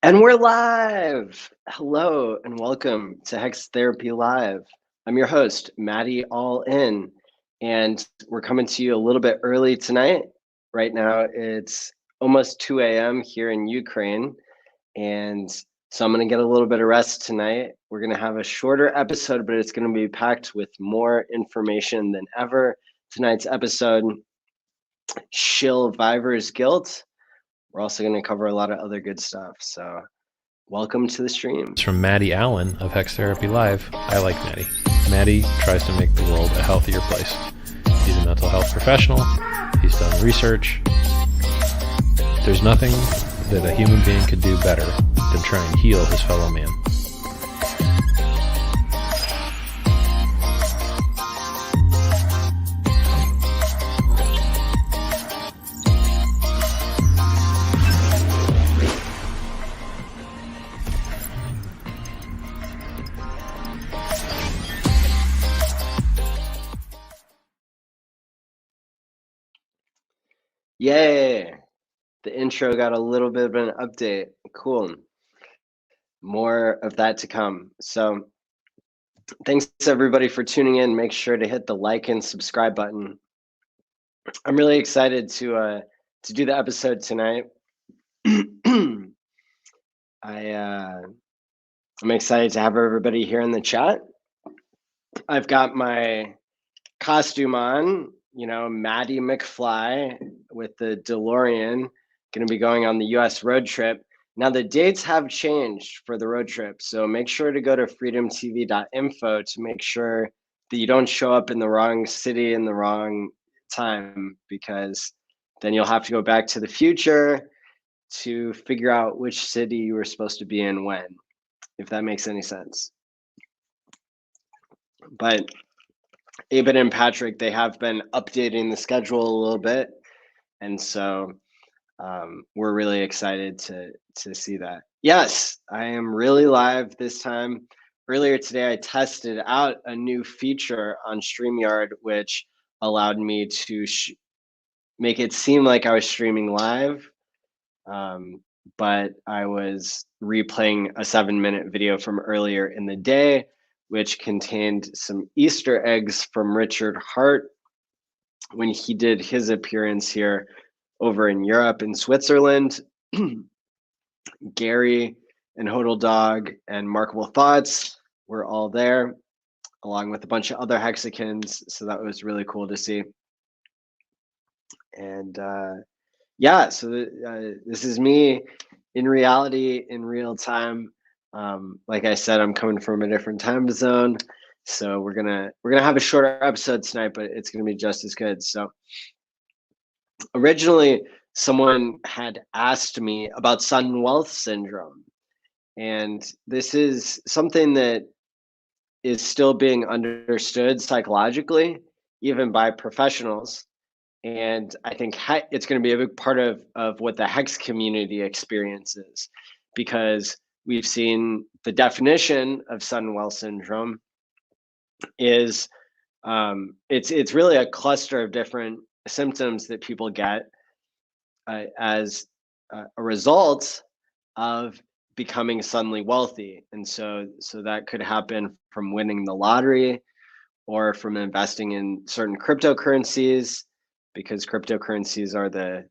And we're live. Hello and welcome to Hex Therapy Live. I'm your host, Maddie ALLin, and we're coming to you a little bit early tonight. Right now, it's almost 2 a.m. here in Ukraine, and so I'm going to get a little bit of rest tonight. We're going to have a shorter episode, but it's going to be packed with more information than ever. Tonight's episode, SHILLvivor's guilt. We're also going to cover a lot of other good stuff. So welcome to the stream. It's from Maddie ALLin of HexTherapy.live. I like Maddie. Maddie tries to make the world a healthier place. He's a mental health professional. He's done research. There's nothing that a human being could do better than try and heal his fellow man. Yay! The intro got a little bit of an update. Cool. More of that to come. So thanks everybody for tuning in. Make sure to hit the like and subscribe button. I'm really excited to do the episode tonight. I'm excited to have everybody here in the chat. I've got my costume on, you know, Maddie McFly with the DeLorean, going to be going on the US road trip. Now the dates have changed for the road trip, so make sure to go to FreedomTV.info to make sure that you don't show up in the wrong city in the wrong time, because then you'll have to go back to the future to figure out which city you were supposed to be in when, if that makes any sense. But Abed and Patrick, they have been updating the schedule a little bit, and so we're really excited to see that. Yes, I am really live this time. Earlier today, I tested out a new feature on StreamYard, which allowed me to make it seem like I was streaming live, but I was replaying a 7-minute video from earlier in the day, which contained some Easter eggs from Richard Hart when he did his appearance here over in Europe and Switzerland. Gary and Hodel Dog and Markable Thoughts were all there, along with a bunch of other Hexicans. So that was really cool to see. And yeah, so this is me in reality, in real time. Like I said, I'm coming from a different time zone, so we're gonna have a shorter episode tonight, but it's gonna be just as good. So originally, someone had asked me about sudden wealth syndrome, and this is something that is still being understood psychologically, even by professionals. And I think it's going to be a big part of what the Hex community experiences, because we've seen the definition of sudden wealth syndrome is it's really a cluster of different symptoms that people get as a result of becoming suddenly wealthy. And so that could happen from winning the lottery or from investing in certain cryptocurrencies, because cryptocurrencies are the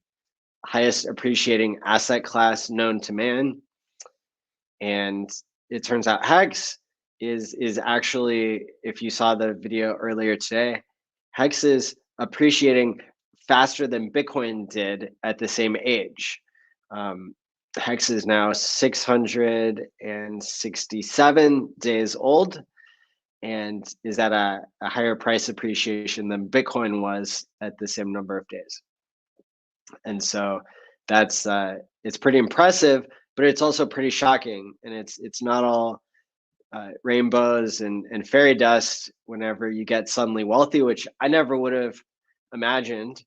highest appreciating asset class known to man. And it turns out Hex is actually, if you saw the video earlier today, Hex is appreciating faster than Bitcoin did at the same age. Hex is now 667 days old and is at a higher price appreciation than Bitcoin was at the same number of days. And so that's it's pretty impressive, but it's also pretty shocking. And it's not all rainbows and fairy dust whenever you get suddenly wealthy, which I never would have imagined.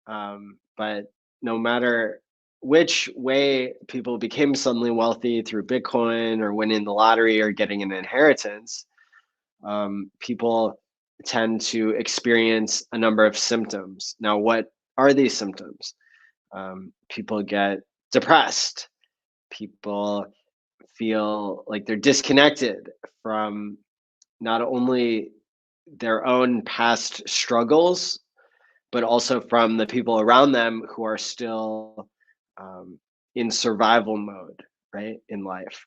But no matter which way people became suddenly wealthy, through Bitcoin or winning the lottery or getting an inheritance, people tend to experience a number of symptoms. Now, what are these symptoms? People get depressed. people feel like they're disconnected from not only their own past struggles, but also from the people around them who are still in survival mode, right, in life.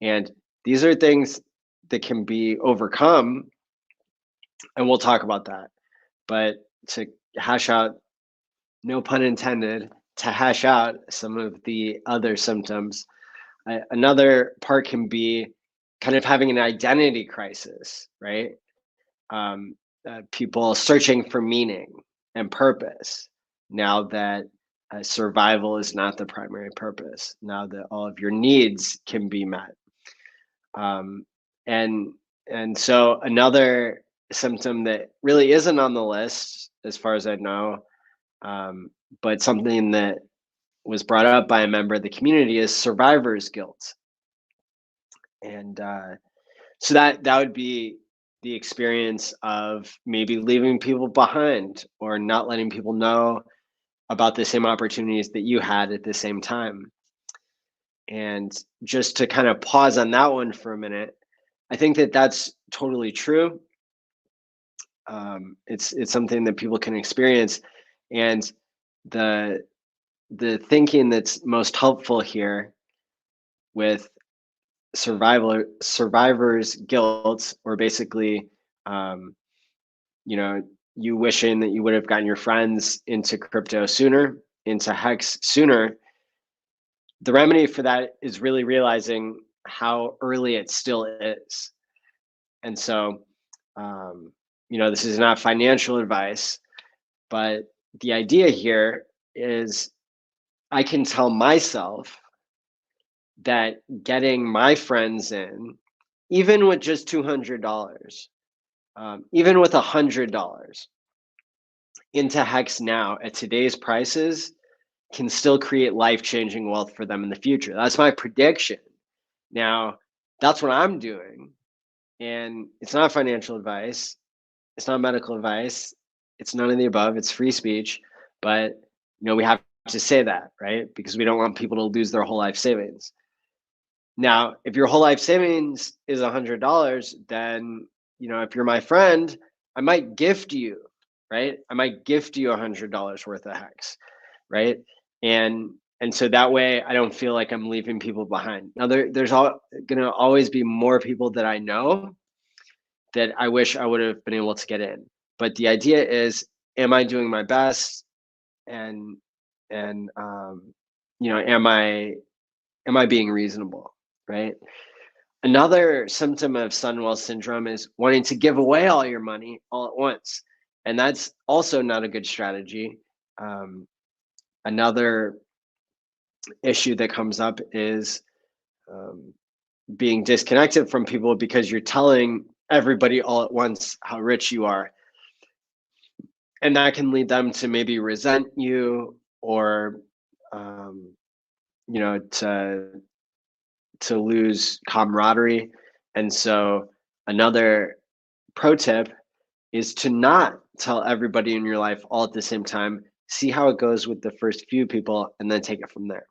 And these are things that can be overcome, and we'll talk about that. But to hash out, no pun intended, to hash out some of the other symptoms, another part can be kind of having an identity crisis, right? People searching for meaning and purpose now that survival is not the primary purpose, now that all of your needs can be met. And so another symptom that really isn't on the list, as far as I know, but something that was brought up by a member of the community, is survivor's guilt. And so that would be the experience of maybe leaving people behind or not letting people know about the same opportunities that you had at the same time. And just to kind of pause on that one for a minute, I think that that's totally true. It's something that people can experience, and the thinking that's most helpful here with survivor's guilt, or basically, you wishing that you would have gotten your friends into crypto sooner, into Hex sooner. The remedy for that is really realizing how early it still is. And so, this is not financial advice, but the idea here is I can tell myself that getting my friends in, even with just $200, even with $100 into Hex now at today's prices, can still create life-changing wealth for them in the future. That's my prediction. Now, that's what I'm doing. And it's not financial advice. It's not medical advice. It's none of the above. It's free speech. But, we have to say that, right? Because we don't want people to lose their whole life savings. Now, if your whole life savings is $100, then, if you're my friend, I might gift you, right? I might gift you $100 worth of Hex, right? And so that way I don't feel like I'm leaving people behind. Now, there's going to always be more people that I know that I wish I would have been able to get in. But the idea is, am I doing my best? And am I being reasonable, right? Another symptom of sudden wealth syndrome is wanting to give away all your money all at once. And that's also not a good strategy. Another issue that comes up is being disconnected from people because you're telling everybody all at once how rich you are. And that can lead them to maybe resent you, or to lose camaraderie. And so another pro tip is to not tell everybody in your life all at the same time. See how it goes with the first few people, and then take it from there.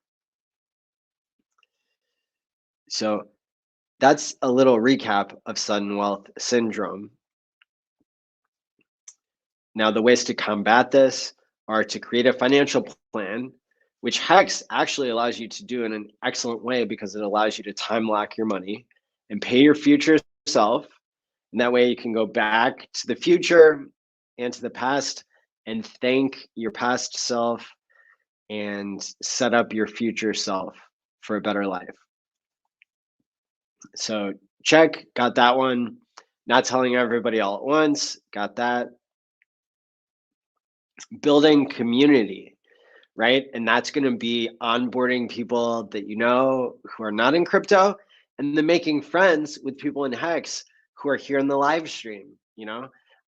So that's a little recap of sudden wealth syndrome. Now, the ways to combat this are to create a financial plan, which Hex actually allows you to do in an excellent way, because it allows you to time lock your money and pay your future self. And that way you can go back to the future and to the past and thank your past self and set up your future self for a better life. So check, got that one. Not telling everybody all at once, got that. Building community, right? And that's going to be onboarding people that who are not in crypto, and then making friends with people in Hex who are here in the live stream.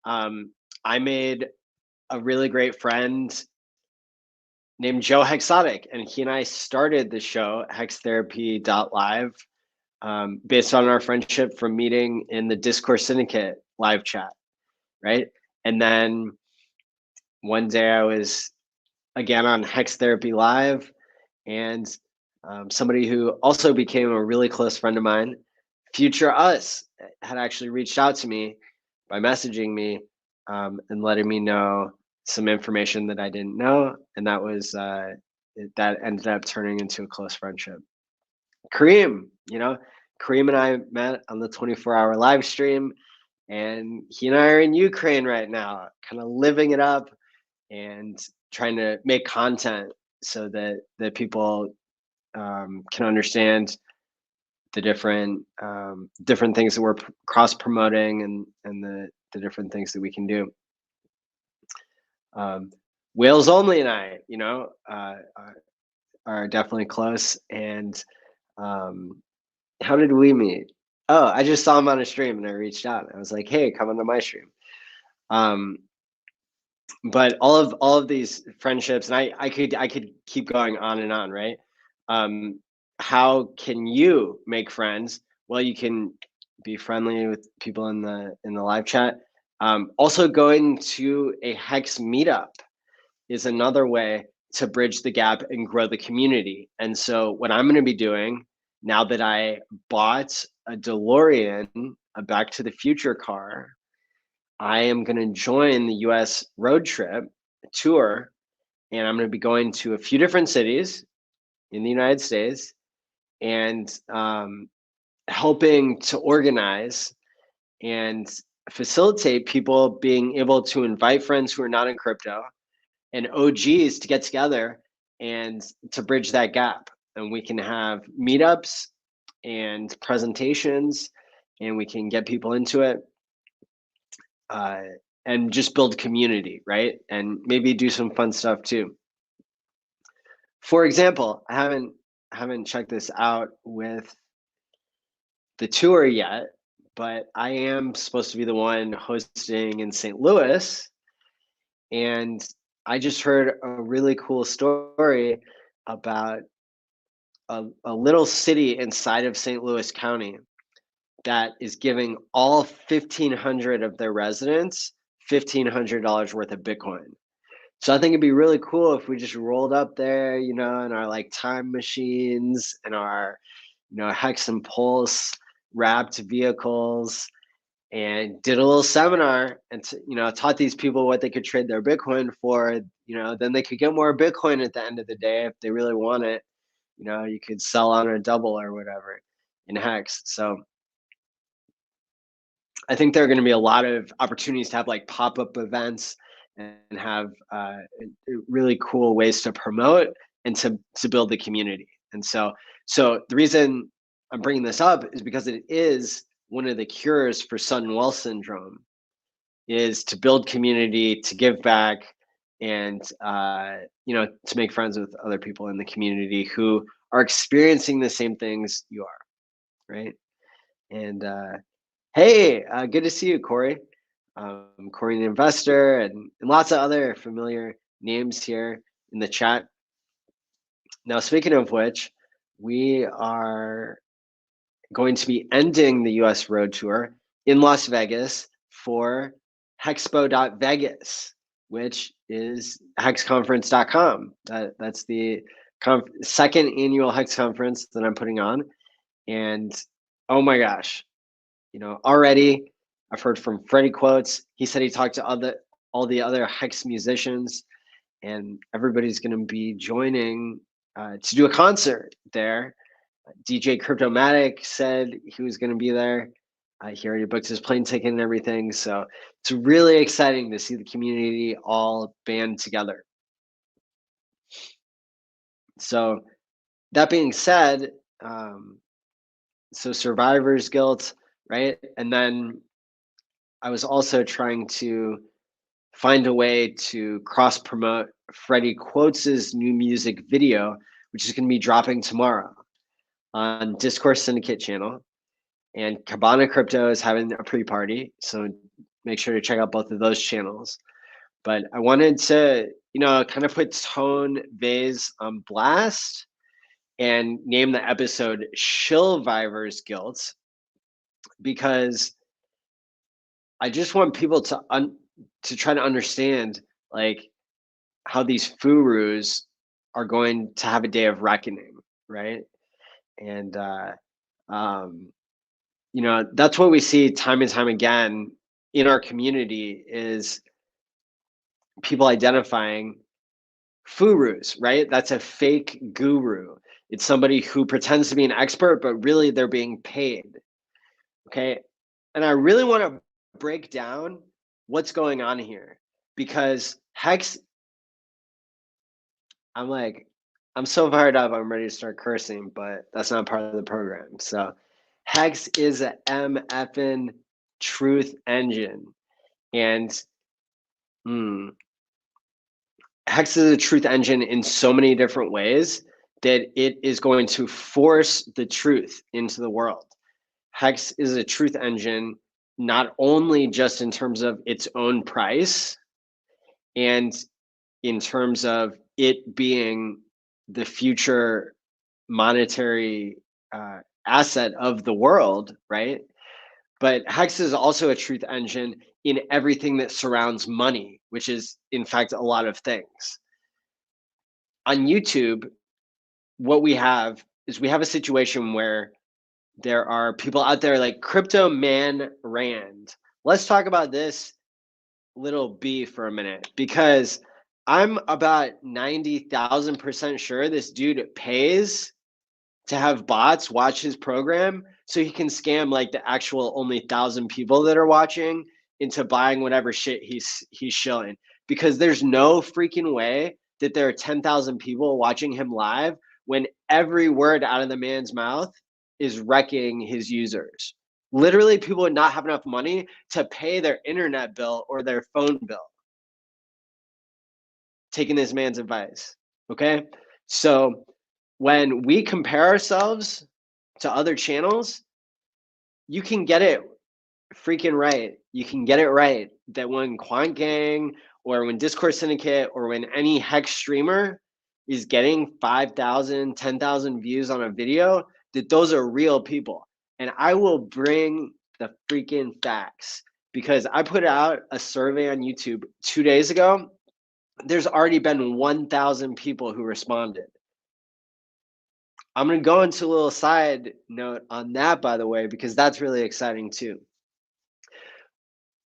I made a really great friend named Joe Hexotic, and he and I started the show HexTherapy.live based on our friendship from meeting in the Discourse Syndicate live chat, right? And then one day I was again on Hex Therapy Live, and somebody who also became a really close friend of mine, Future Us, had actually reached out to me by messaging me and letting me know some information that I didn't know, and that was that ended up turning into a close friendship. Kareem, Kareem and I met on the 24-hour live stream, and he and I are in Ukraine right now, kind of living it up and trying to make content so that people can understand the different things that we're cross promoting and the different things that we can do. Wales Only and I, are definitely close. And how did we meet? Oh, I just saw him on a stream and I reached out. I was like, "Hey, come onto my stream." But all of these friendships, and I could keep going on and on, right? How can you make friends? Well, you can be friendly with people in the live chat. Also, going to a Hex meetup is another way to bridge the gap and grow the community. And so, what I'm going to be doing now that I bought a DeLorean, a Back to the Future car, I am going to join the US road trip tour, and I'm going to be going to a few different cities in the United States and helping to organize and facilitate people being able to invite friends who are not in crypto and OGs to get together and to bridge that gap. And we can have meetups and presentations, and we can get people into it. And just build community, right? And maybe do some fun stuff too. For example, I haven't checked this out with the tour yet, but I am supposed to be the one hosting in St. Louis, and I just heard a really cool story about a little city inside of St. Louis County that is giving all 1,500 of their residents $1,500 worth of Bitcoin. So I think it'd be really cool if we just rolled up there, in our like time machines and our, Hex and Pulse wrapped vehicles, and did a little seminar and taught these people what they could trade their Bitcoin for. Then they could get more Bitcoin at the end of the day if they really want it. You could sell on a double or whatever in Hex. So I think there are going to be a lot of opportunities to have like pop-up events and have really cool ways to promote and to build the community. And so the reason I'm bringing this up is because it is one of the cures for sudden wealth syndrome, is to build community, to give back, and to make friends with other people in the community who are experiencing the same things you are, right? And hey, good to see you, Corey. Corey the Investor, and lots of other familiar names here in the chat. Now, speaking of which, we are going to be ending the US road tour in Las Vegas for Hexpo.Vegas, which is hexconference.com. That's the second annual Hex conference that I'm putting on. And oh my gosh, already I've heard from Freddie Quotes. He said he talked to all the other Hex musicians, and everybody's going to be joining to do a concert there. DJ Cryptomatic said he was going to be there. He already booked his plane ticket and everything. So it's really exciting to see the community all band together. So that being said, so survivor's guilt, right? And then I was also trying to find a way to cross promote Freddie Quotes' new music video, which is going to be dropping tomorrow on Discourse Syndicate channel. And Cabana Crypto is having a pre-party, so make sure to check out both of those channels. But I wanted to, kind of put Tone Vase on blast and name the episode SHILLvivor's Guilt, because I just want people to try to understand like how these furus are going to have a day of reckoning, right? And you know, that's what we see time and time again in our community is people identifying gurus, right? That's a fake guru. It's somebody who pretends to be an expert, but really they're being paid. Okay. And I really want to break down what's going on here because Hex, I'm so fired up, I'm ready to start cursing, but that's not part of the program. So Hex is a MFN truth engine. And Hex is a truth engine in so many different ways that it is going to force the truth into the world. Hex is a truth engine, not only just in terms of its own price and in terms of it being the future monetary asset of the world, right? But Hex is also a truth engine in everything that surrounds money, which is, in fact, a lot of things. On YouTube, what we have is we have a situation where there are people out there like Crypto Man Rand. Let's talk about this little B for a minute because I'm about 90,000% sure this dude pays to have bots watch his program so he can scam like the actual only 1,000 people that are watching into buying whatever shit he's shilling, because there's no freaking way that there are 10,000 people watching him live when every word out of the man's mouth is wrecking his users. Literally, people would not have enough money to pay their internet bill or their phone bill taking this man's advice. Okay. So when we compare ourselves to other channels, you can get it freaking right. You can get it right that when Quant Gang or when Discord Syndicate or when any Hex streamer is getting 5,000, 10,000 views on a video, that those are real people. And I will bring the freaking facts because I put out a survey on YouTube 2 days ago. There's already been 1,000 people who responded. I'm going to go into a little side note on that, by the way, because that's really exciting too.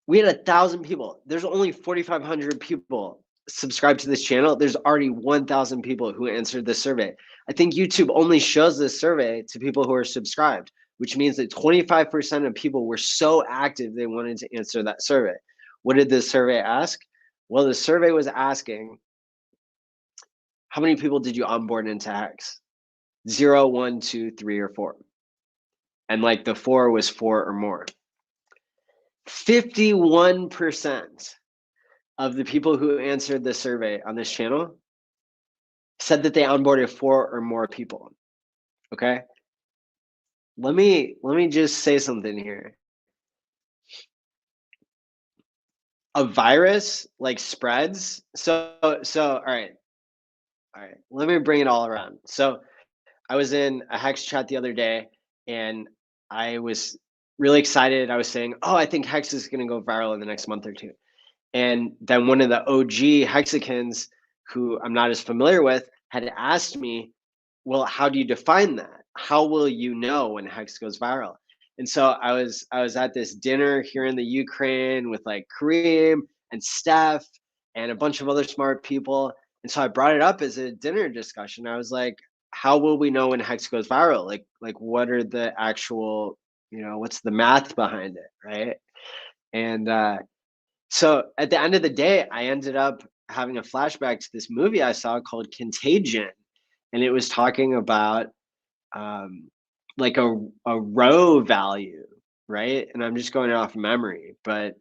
We had 1,000 people. There's only 4,500 people subscribed to this channel. There's already 1,000 people who answered this survey. I think YouTube only shows this survey to people who are subscribed, which means that 25% of people were so active they wanted to answer that survey. What did the survey ask? Well, the survey was asking, how many people did you onboard into Hex? 0, 1, 2, 3, or 4. And like the 4 was 4 or more. 51% of the people who answered the survey on this channel said that they onboarded 4 or more people. Okay. Let me just say something here. A virus like spreads. So all right. Let me bring it all around. So I was in a Hex chat the other day and I was really excited. I was saying, oh, I think Hex is going to go viral in the next month or two. And then one of the OG Hexicans, who I'm not as familiar with, had asked me, well, how do you define that? How will you know when Hex goes viral? And so I was at this dinner here in the Ukraine with like Kareem and Steph and a bunch of other smart people. And so I brought it up as a dinner discussion. I was like, how will we know when Hex goes viral? Like what are the actual, what's the math behind it, right? And so at the end of the day, I ended up having a flashback to this movie I saw called Contagion. And it was talking about like a row value, right? And I'm just going off memory, but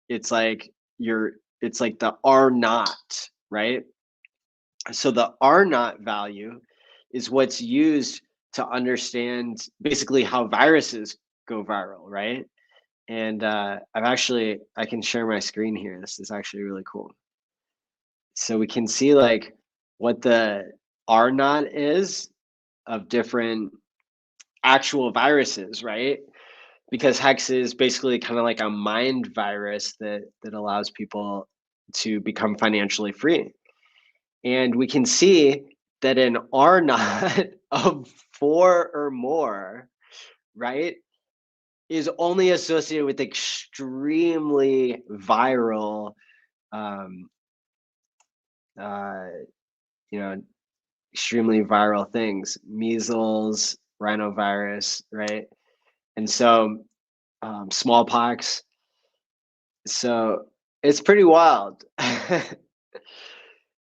it's like the R naught, right? So the R naught value is what's used to understand basically how viruses go viral, right? And I can share my screen here. This is actually really cool. So we can see like what the R naught is of different actual viruses, right? Because Hex is basically kind of like a mind virus that allows people to become financially free. And we can see that an R naught of 4 or more, right, is only associated with extremely viral, um, uh, you know, extremely viral things, measles, rhinovirus, right? And so smallpox. So it's pretty wild.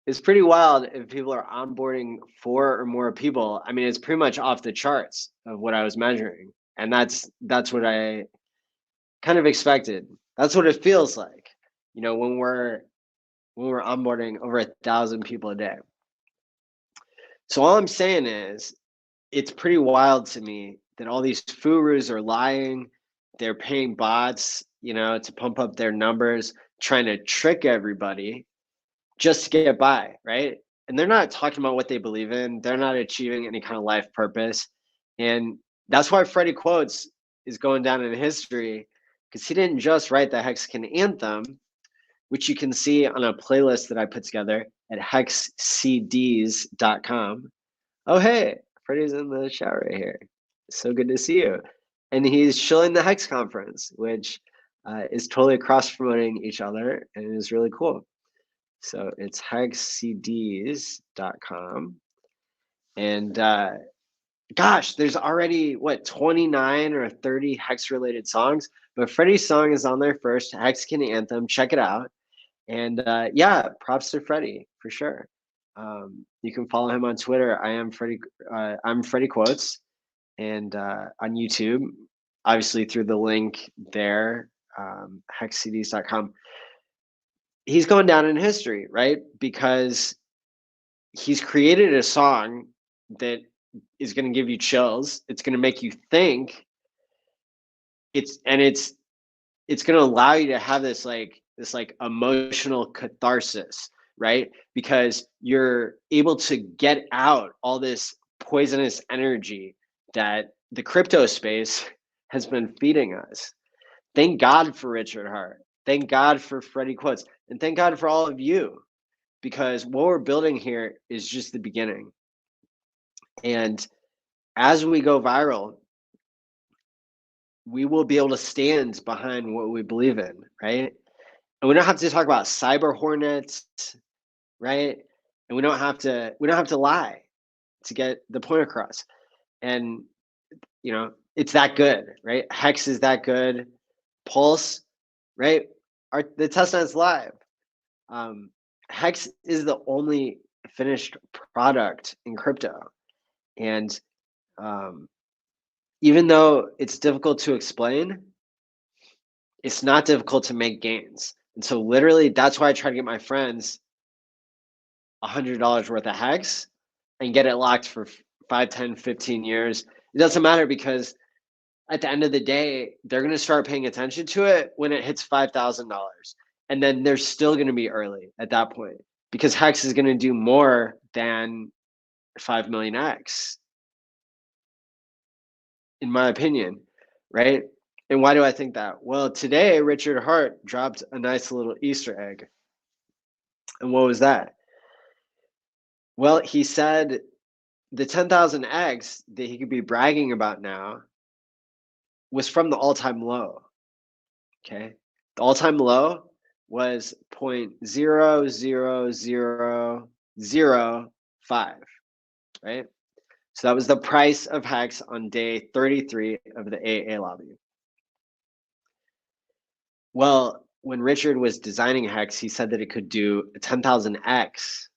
It's pretty wild if people are onboarding 4 or more people. I mean, it's pretty much off the charts of what I was measuring. And that's what I kind of expected. That's what it feels like, when we're onboarding over 1,000 people a day. So all I'm saying is it's pretty wild to me that all these gurus are lying. They're paying bots, to pump up their numbers, trying to trick everybody just to get by, right? And they're not talking about what they believe in. They're not achieving any kind of life purpose. And that's why Freddie Quotes is going down in history, because he didn't just write the Hexagon Anthem, which you can see on a playlist that I put together at HexCDs.com. Oh, hey, Freddie's in the chat right here. So good to see you. And he's shilling the Hex conference, which is totally cross promoting each other and is really cool. So it's HexCDs.com. And gosh, there's already 29 or 30 Hex related songs, but Freddie's song is on there first, Hexagon Anthem. Check it out. And yeah, props to Freddie for sure. You can follow him on Twitter. I'm Freddie Quotes, and on YouTube, obviously through the link there, HexCDs.com. He's going down in history, right? Because he's created a song that is going to give you chills. It's going to make you think. It's going to allow you to have this emotional catharsis, right? Because you're able to get out all this poisonous energy that the crypto space has been feeding us. Thank God for Richard Hart. Thank God for Freddie Quotes. And thank God for all of you, because what we're building here is just the beginning. And as we go viral, we will be able to stand behind what we believe in, right? And we don't have to talk about cyber hornets, right? And we don't have to lie to get the point across. And it's that good, right? Hex is that good. Pulse, right? The testnet's live. Hex is the only finished product in crypto. And even though it's difficult to explain, it's not difficult to make gains. And so literally that's why I try to get my friends $100 worth of Hex and get it locked for 5, 10, 15 years. It doesn't matter, because at the end of the day, they're going to start paying attention to it when it hits $5,000. And then they're still going to be early at that point, because Hex is going to do more than 5 million X, in my opinion, right? And why do I think that? Well, today, Richard Hart dropped a nice little Easter egg. And what was that? Well, he said the 10,000 X that he could be bragging about now was from the all-time low. Okay, the all-time low was 0.00005, right? So that was the price of Hex on day 33 of the AA lobby. Well, when Richard was designing Hex, he said that it could do a 10,000 X,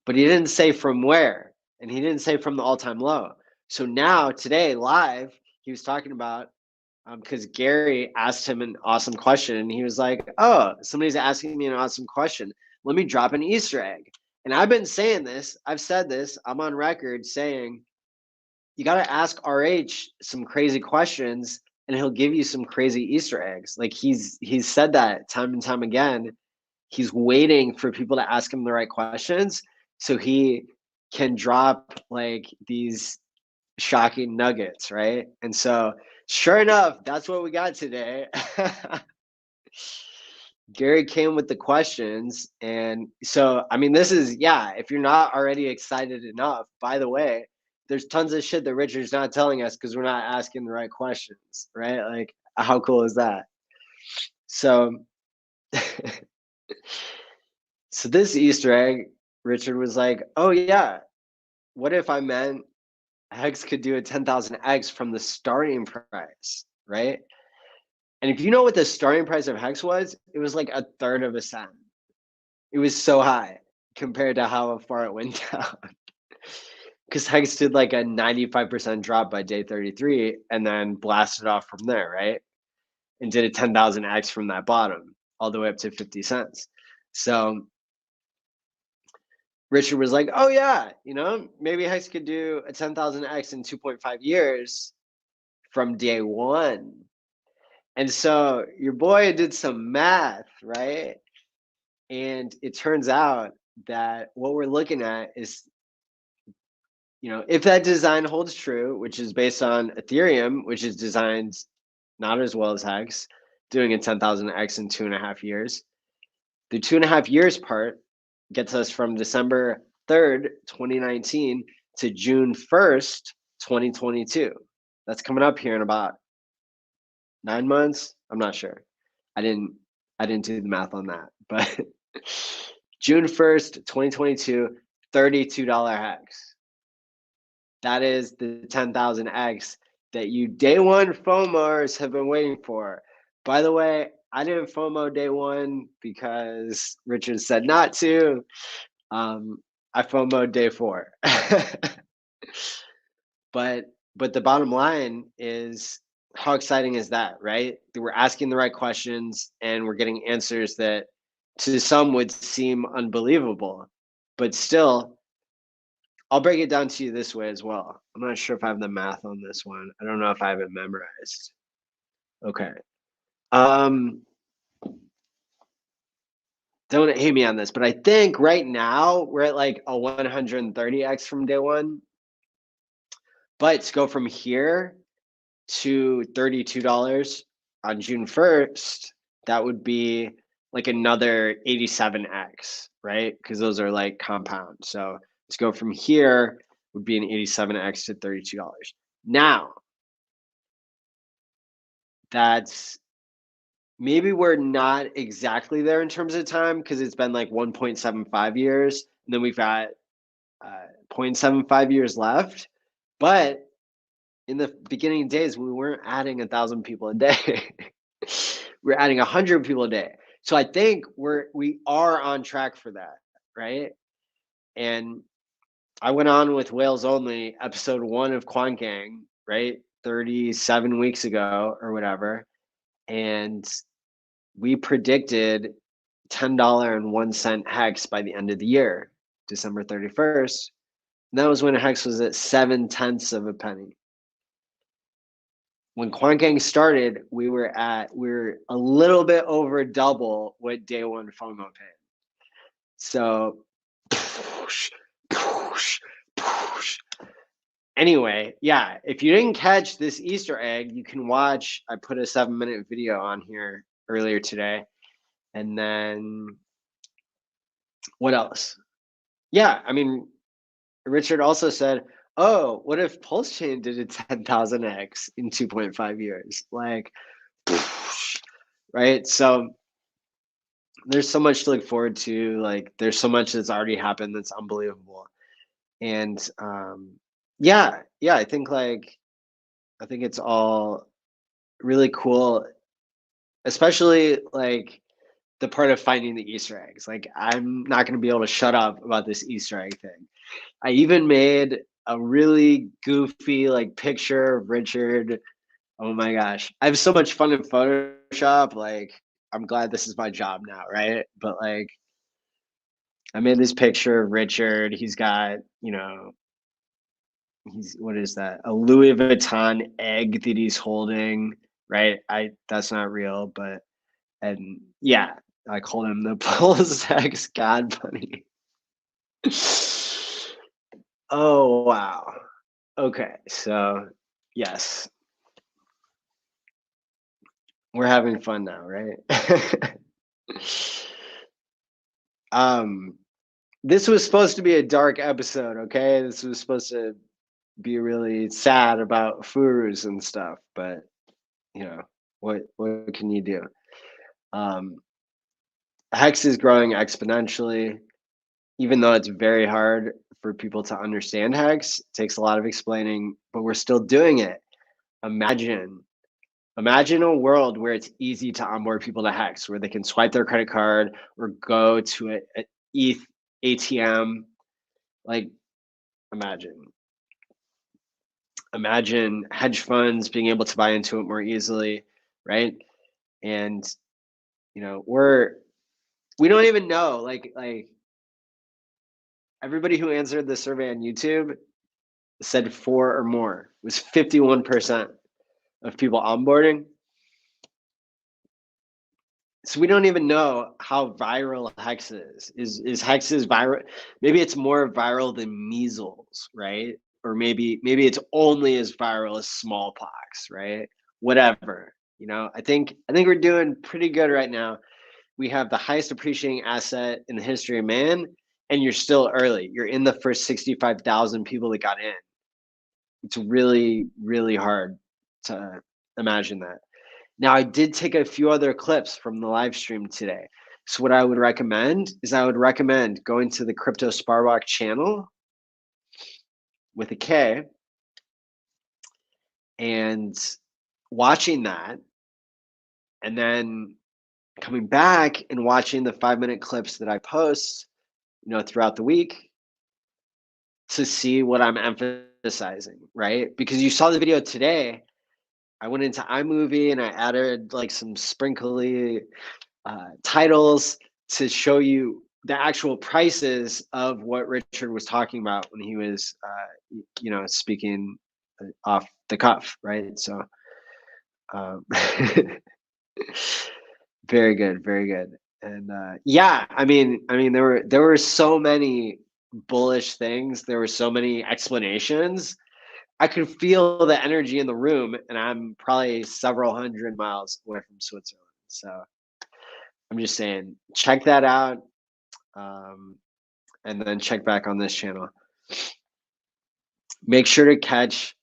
but he didn't say from where, and he didn't say from the all-time low. So now today live, he was talking about, because Gary asked him an awesome question, and he was like, oh, somebody's asking me an awesome question. Let me drop an Easter egg. And I've been saying this. I've said this. I'm on record saying you got to ask RH some crazy questions, and he'll give you some crazy Easter eggs. Like he's said that time and time again. He's waiting for people to ask him the right questions so he can drop these shocking nuggets, right? And so sure enough, that's what we got today. Gary came with the questions. And so, I mean, this is, yeah, if you're not already excited enough, by the way, there's tons of shit that Richard's not telling us because we're not asking the right questions, right? Like, how cool is that? So, so this Easter egg, Richard was like, oh, yeah, what if I meant Hex could do a 10,000x from the starting price, right? And if you know what the starting price of Hex was, it was like a third of a cent. It was so high compared to how far it went down. Because Hex did like a 95% drop by day 33 and then blasted off from there, right? And did a 10,000x from that bottom all the way up to 50 cents. So Richard was like, oh, yeah, you know, maybe Hex could do a 10,000x in 2.5 years from day one. And so your boy did some math, right? And it turns out that what we're looking at is, you know, if that design holds true, which is based on Ethereum, which is designed not as well as Hex, doing a 10,000x in 2.5 years. The 2.5 years part gets us from December 3rd, 2019 to June 1st, 2022. That's coming up here in about 9 months. I'm not sure. I didn't do the math on that, but June 1st, 2022, $32 Hex. That is the 10,000x that you day one FOMOers have been waiting for. By the way, I didn't FOMO day one because Richard said not to. I FOMO'd day 4. But the bottom line is, how exciting is that, right? That we're asking the right questions and we're getting answers that to some would seem unbelievable, but still, I'll break it down to you this way as well. I'm not sure if I have the math on this one. I don't know if I have it memorized. Okay. Don't hate me on this, but I think right now we're at like a 130x from day one. But to go from here to $32 on June 1st, that would be like another 87x, right? Because those are like compound. So to go from here would be an 87x to $32. Now, that's maybe we're not exactly there in terms of time because it's been like 1.75 years. And then we've got 0.75 years left. But in the beginning days, we weren't adding 1,000 people a day. We're adding 100 people a day. So I think we are on track for that, right? And I went on with Whales Only, episode 1 of Quant Gang, right? 37 weeks ago or whatever. And we predicted $10.01 Hex by the end of the year, December 31st. And that was when Hex was at 0.7 of a penny. When Quant Gang started, we were a little bit over double what day one FOMO paid. So, anyway, yeah, if you didn't catch this Easter egg, you can watch. I put a 7-minute video on here earlier today. And then what else? Yeah, I mean, Richard also said, oh, what if Pulse Chain did a 10,000x in 2.5 years? Like, right? So there's so much to look forward to. Like, there's so much that's already happened that's unbelievable. And yeah, I think it's all really cool, especially like the part of finding the Easter eggs. Like, I'm not going to be able to shut up about this Easter egg thing. I even made a really goofy like picture of Richard. Oh my gosh. I have so much fun in Photoshop. Like, I'm glad this is my job now, right? But like, I made this picture of Richard. He's got, you know, what is that? A Louis Vuitton egg that he's holding, right? That's not real, but and yeah, I called him the Pulse God Bunny. Oh wow. Okay, so yes. We're having fun now, right? This was supposed to be a dark episode, okay? This was supposed to be really sad about furus and stuff, but you know, what can you do? Hex is growing exponentially, even though it's very hard for people to understand Hex. It takes a lot of explaining, but we're still doing it. Imagine a world where it's easy to onboard people to Hex, where they can swipe their credit card or go to an ETH ATM. Like, imagine hedge funds being able to buy into it more easily, right? And you know, we don't even know, like everybody who answered the survey on YouTube said 4 or more. It was 51% of people onboarding. So we don't even know how viral Hex is. Is Hex's viral? Maybe it's more viral than measles, right? Or maybe it's only as viral as smallpox, right? Whatever. You know, I think we're doing pretty good right now. We have the highest appreciating asset in the history of man, and you're still early. You're in the first 65,000 people that got in. It's really, really hard to imagine that. Now, I did take a few other clips from the live stream today. So what I would recommend is going to the Kryptosparbach channel with a K and watching that, and then coming back and watching the 5-minute clips that I post, you know, throughout the week to see what I'm emphasizing, right? Because you saw the video today. I went into iMovie and I added like some sprinkly titles to show you the actual prices of what Richard was talking about when he was, you know, speaking off the cuff, right? So, very good, very good. And yeah, I mean, there were so many bullish things. There were so many explanations. I could feel the energy in the room, and I'm probably several hundred miles away from Switzerland. So I'm just saying, check that out, and then check back on this channel. Make sure to catch.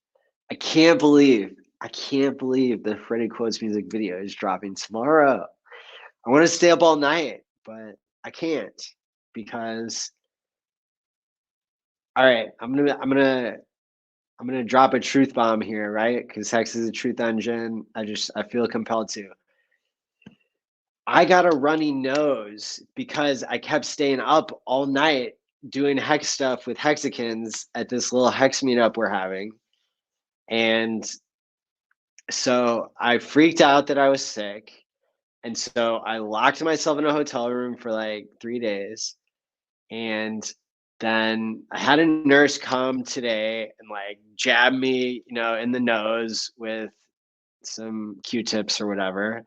I can't believe the Freddie Quotes music video is dropping tomorrow. I want to stay up all night, but I can't because. All right, I'm gonna drop a truth bomb here, right? Because Hex is a truth engine. I feel compelled to. I got a runny nose because I kept staying up all night doing Hex stuff with Hexicans at this little Hex meetup we're having. And so I freaked out that I was sick. And so I locked myself in a hotel room for like 3 days. And then I had a nurse come today and like jab me, you know, in the nose with some Q-tips or whatever.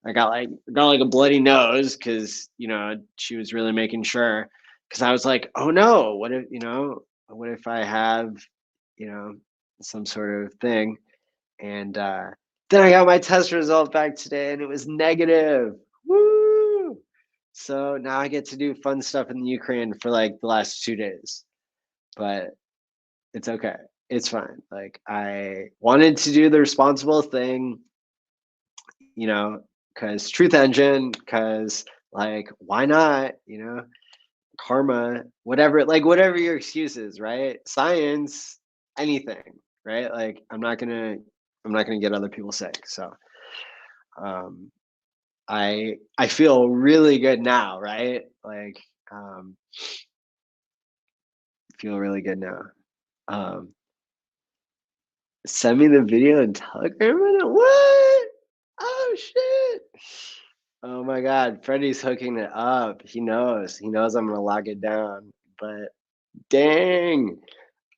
I got like a bloody nose because, you know, she was really making sure, because I was like, oh no, what if I have, you know, some sort of thing. And then I got my test result back today and it was negative. Woo! So now I get to do fun stuff in the Ukraine for like the last 2 days, but it's okay. It's fine. Like, I wanted to do the responsible thing, you know, because truth engine, because like, why not, you know, karma, whatever your excuse is, right? Science, anything, right? Like, I'm not gonna get other people sick. So I feel really good now, right? Like, feel really good now. Send me the video in Telegram. What? Oh shit! Oh my God, Freddie's hooking it up. He knows I'm gonna lock it down. But dang!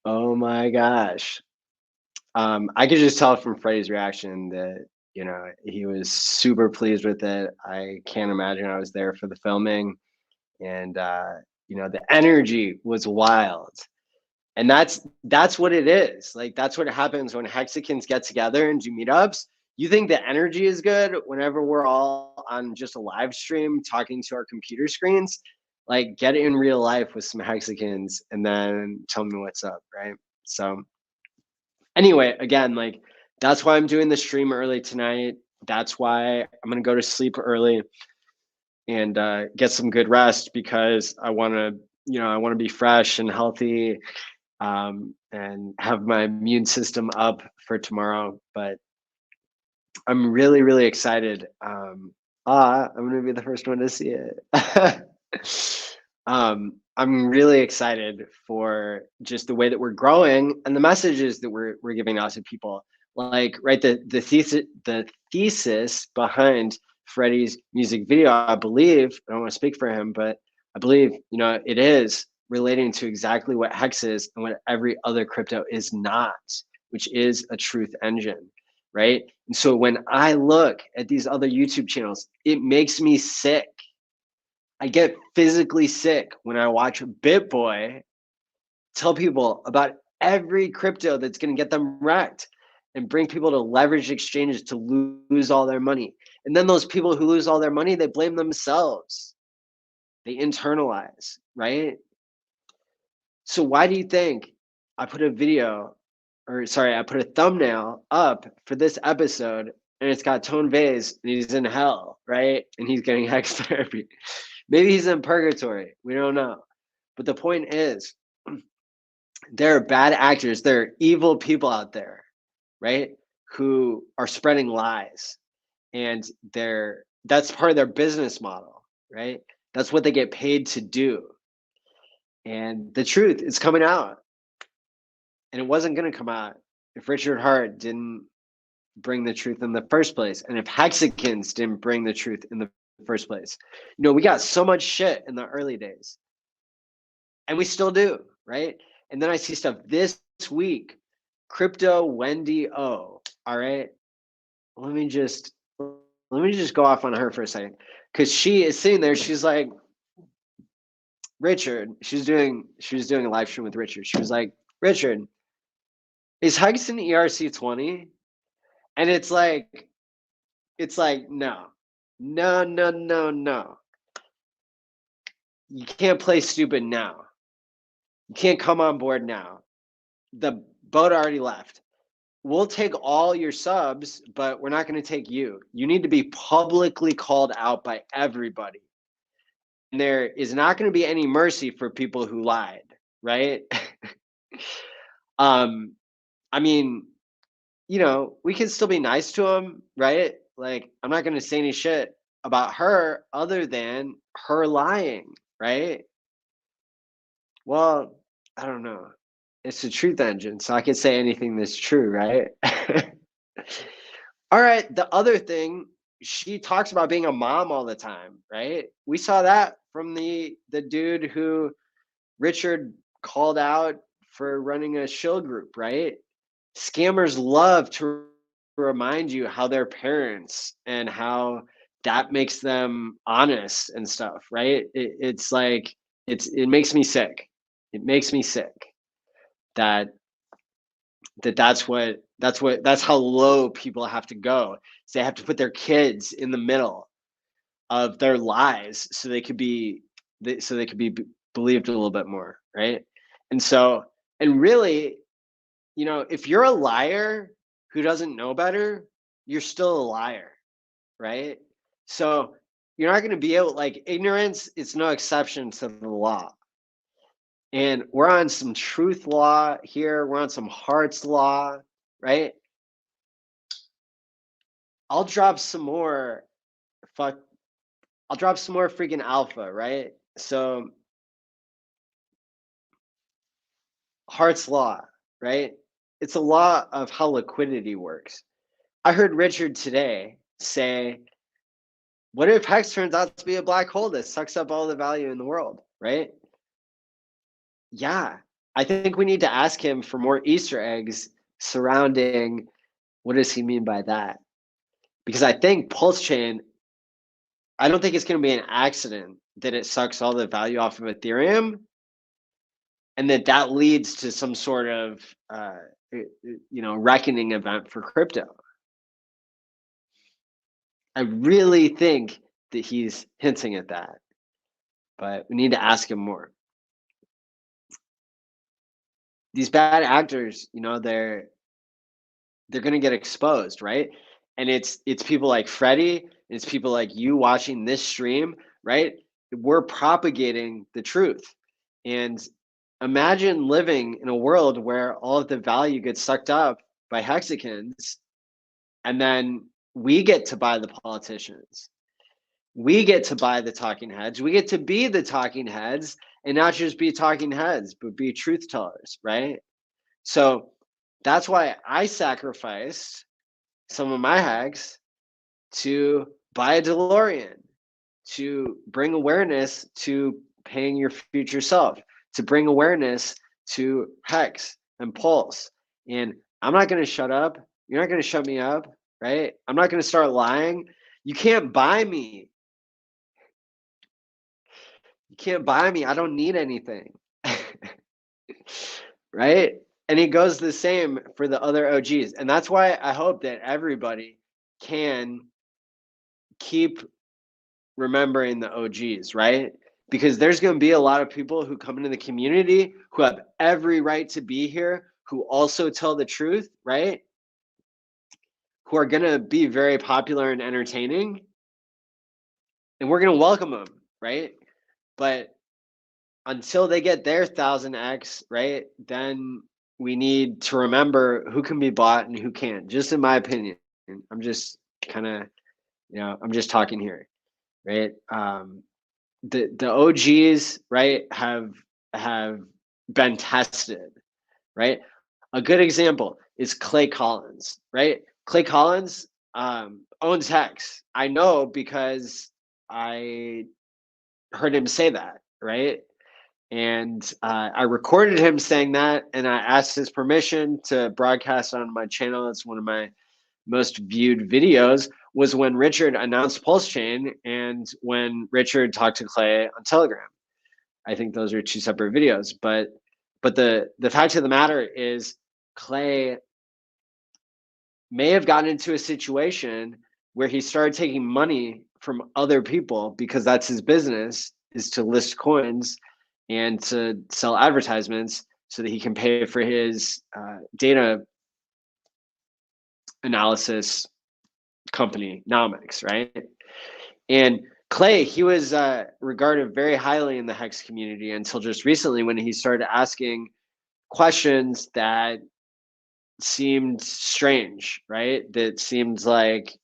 Oh my gosh. I could just tell from Freddie's reaction that, you know, he was super pleased with it. I can't imagine I was there for the filming, and you know, the energy was wild. And that's what it is. Like, that's what happens when Hexicans get together and do meetups. You think the energy is good whenever we're all on just a live stream talking to our computer screens? Like, get in real life with some Hexicans and then tell me what's up, right? So anyway, again, like, that's why I'm doing the stream early tonight. That's why I'm gonna go to sleep early and get some good rest, because I want to be fresh and healthy, and have my immune system up for tomorrow. But I'm really, really excited. I'm gonna be the first one to see it. I'm really excited for just the way that we're growing and the messages that we're giving out to people. Like, right, the thesis behind Freddie's music video, I believe, I don't want to speak for him, but I believe, it is relating to exactly what Hex is and what every other crypto is not, which is a truth engine, right? And so when I look at these other YouTube channels, it makes me sick. I get physically sick when I watch BitBoy tell people about every crypto that's going to get them wrecked and bring people to leveraged exchanges to lose all their money. And then those people who lose all their money, they blame themselves. They internalize, right? So why do you think I put I put a thumbnail up for this episode, and it's got Tone Vase and he's in hell, right? And he's getting hex therapy. Maybe he's in purgatory. We don't know. But the point is, there are bad actors, there are evil people out there, right? Who are spreading lies. And that's part of their business model, right? That's what they get paid to do. And the truth is coming out. And it wasn't going to come out if Richard Hart didn't bring the truth in the first place. And if Hexicans didn't bring the truth in the first place. We got so much shit in the early days. And we still do, right? And then I see stuff this week. Crypto Wendy O. All right. Let me just go off on her for a second. Because she is sitting there, she's like, Richard, she was doing a live stream with Richard. She was like, Richard, is Hex in ERC20? And it's like, no. You can't play stupid now. You can't come on board now. The boat already left. We'll take all your subs, but we're not going to take you. You need to be publicly called out by everybody. And there is not going to be any mercy for people who lied, right? I mean, we can still be nice to them, right? Like, I'm not going to say any shit about her other than her lying, right? Well, I don't know. It's a truth engine, so I can say anything that's true, right? All right, the other thing, she talks about being a mom all the time, right? We saw that from the dude who Richard called out for running a shill group, right? Scammers love to remind you how they're parents and how that makes them honest and stuff, right? It's like, it makes me sick. It makes me sick that's how low people have to go. So they have to put their kids in the middle of their lies so they could be believed a little bit more, right? And really, if you're a liar who doesn't know better, you're still a liar, right? So you're not going to be able, like, ignorance is no exception to the law. And we're on some truth law here. We're on some hearts law, right? I'll drop some more freaking alpha, right? So hearts law, right? It's a law of how liquidity works. I heard Richard today say, what if Hex turns out to be a black hole that sucks up all the value in the world, right? Yeah, I think we need to ask him for more Easter eggs surrounding what does he mean by that? Because I think Pulse Chain, I don't think it's going to be an accident that it sucks all the value off of Ethereum, and that leads to some sort of reckoning event for crypto. I really think that he's hinting at that, but we need to ask him more. These bad actors, they're going to get exposed, right? And it's people like Freddie, and it's people like you watching this stream, right? We're propagating the truth. And imagine living in a world where all of the value gets sucked up by Hexicans, and then we get to buy the politicians. We get to buy the talking heads. We get to be the talking heads, and not just be talking heads, but be truth tellers, right? So that's why I sacrificed some of my hacks to buy a DeLorean, to bring awareness to paying your future self, to bring awareness to Hex and Pulse. And I'm not going to shut up. You're not going to shut me up, right? I'm not going to start lying. You can't buy me. You can't buy me. I don't need anything. Right? And it goes the same for the other OGs. And that's why I hope that everybody can keep remembering the OGs, right? Because there's going to be a lot of people who come into the community who have every right to be here, who also tell the truth, right? Who are going to be very popular and entertaining. And we're going to welcome them, right? But until they get their 1000x, right, then we need to remember who can be bought and who can't. Just in my opinion. I'm just kind of, I'm just talking here, right? The OGs, right, have been tested, right? A good example is Clay Collins, right? Clay Collins owns Hex. I know because I heard him say that, right? And I recorded him saying that, and I asked his permission to broadcast on my channel. It's one of my most viewed videos, was when Richard announced Pulse Chain and when Richard talked to Clay on Telegram. I think those are two separate videos, but the fact of the matter is Clay may have gotten into a situation where he started taking money from other people because that's his business, is to list coins and to sell advertisements so that he can pay for his data analysis company, Nomics, right? And Clay, he was regarded very highly in the Hex community until just recently when he started asking questions that seemed strange, right? That seemed like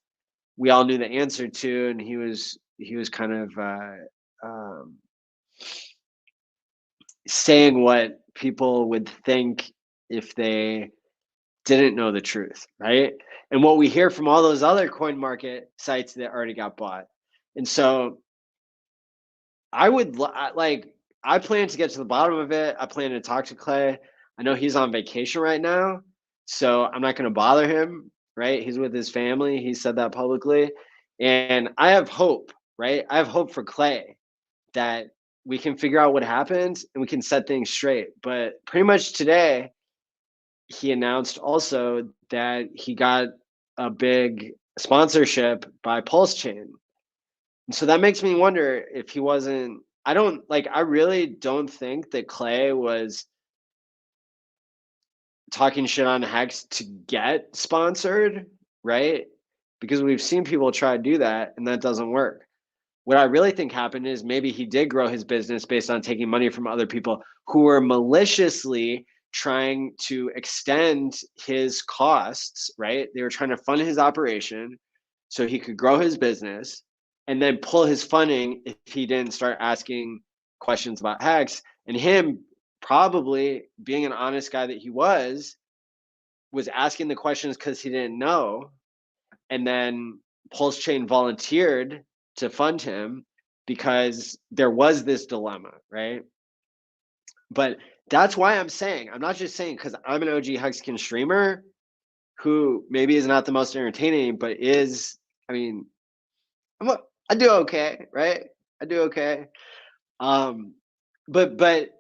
we all knew the answer to, and he was kind of saying what people would think if they didn't know the truth, right? And what we hear from all those other coin market sites that already got bought. And so I plan to get to the bottom of it. I plan to talk to Clay. I know he's on vacation right now, so I'm not going to bother him, right? He's with his family. He said that publicly. And I have hope, right? I have hope for Clay that we can figure out what happened and we can set things straight. But pretty much today, he announced also that he got a big sponsorship by Pulse Chain. And so that makes me wonder if he wasn't, I really don't think that Clay was talking shit on Hex to get sponsored, right? Because we've seen people try to do that and that doesn't work. What I really think happened is maybe he did grow his business based on taking money from other people who were maliciously trying to extend his costs, right? They were trying to fund his operation so he could grow his business and then pull his funding if he didn't start asking questions about Hex. And him probably being an honest guy that he was asking the questions because he didn't know. And then Pulse Chain volunteered to fund him because there was this dilemma, right? But that's why I'm not just saying because I'm an OG Hexkin streamer who maybe is not the most entertaining, but is, I mean, I do okay, right? I do okay. But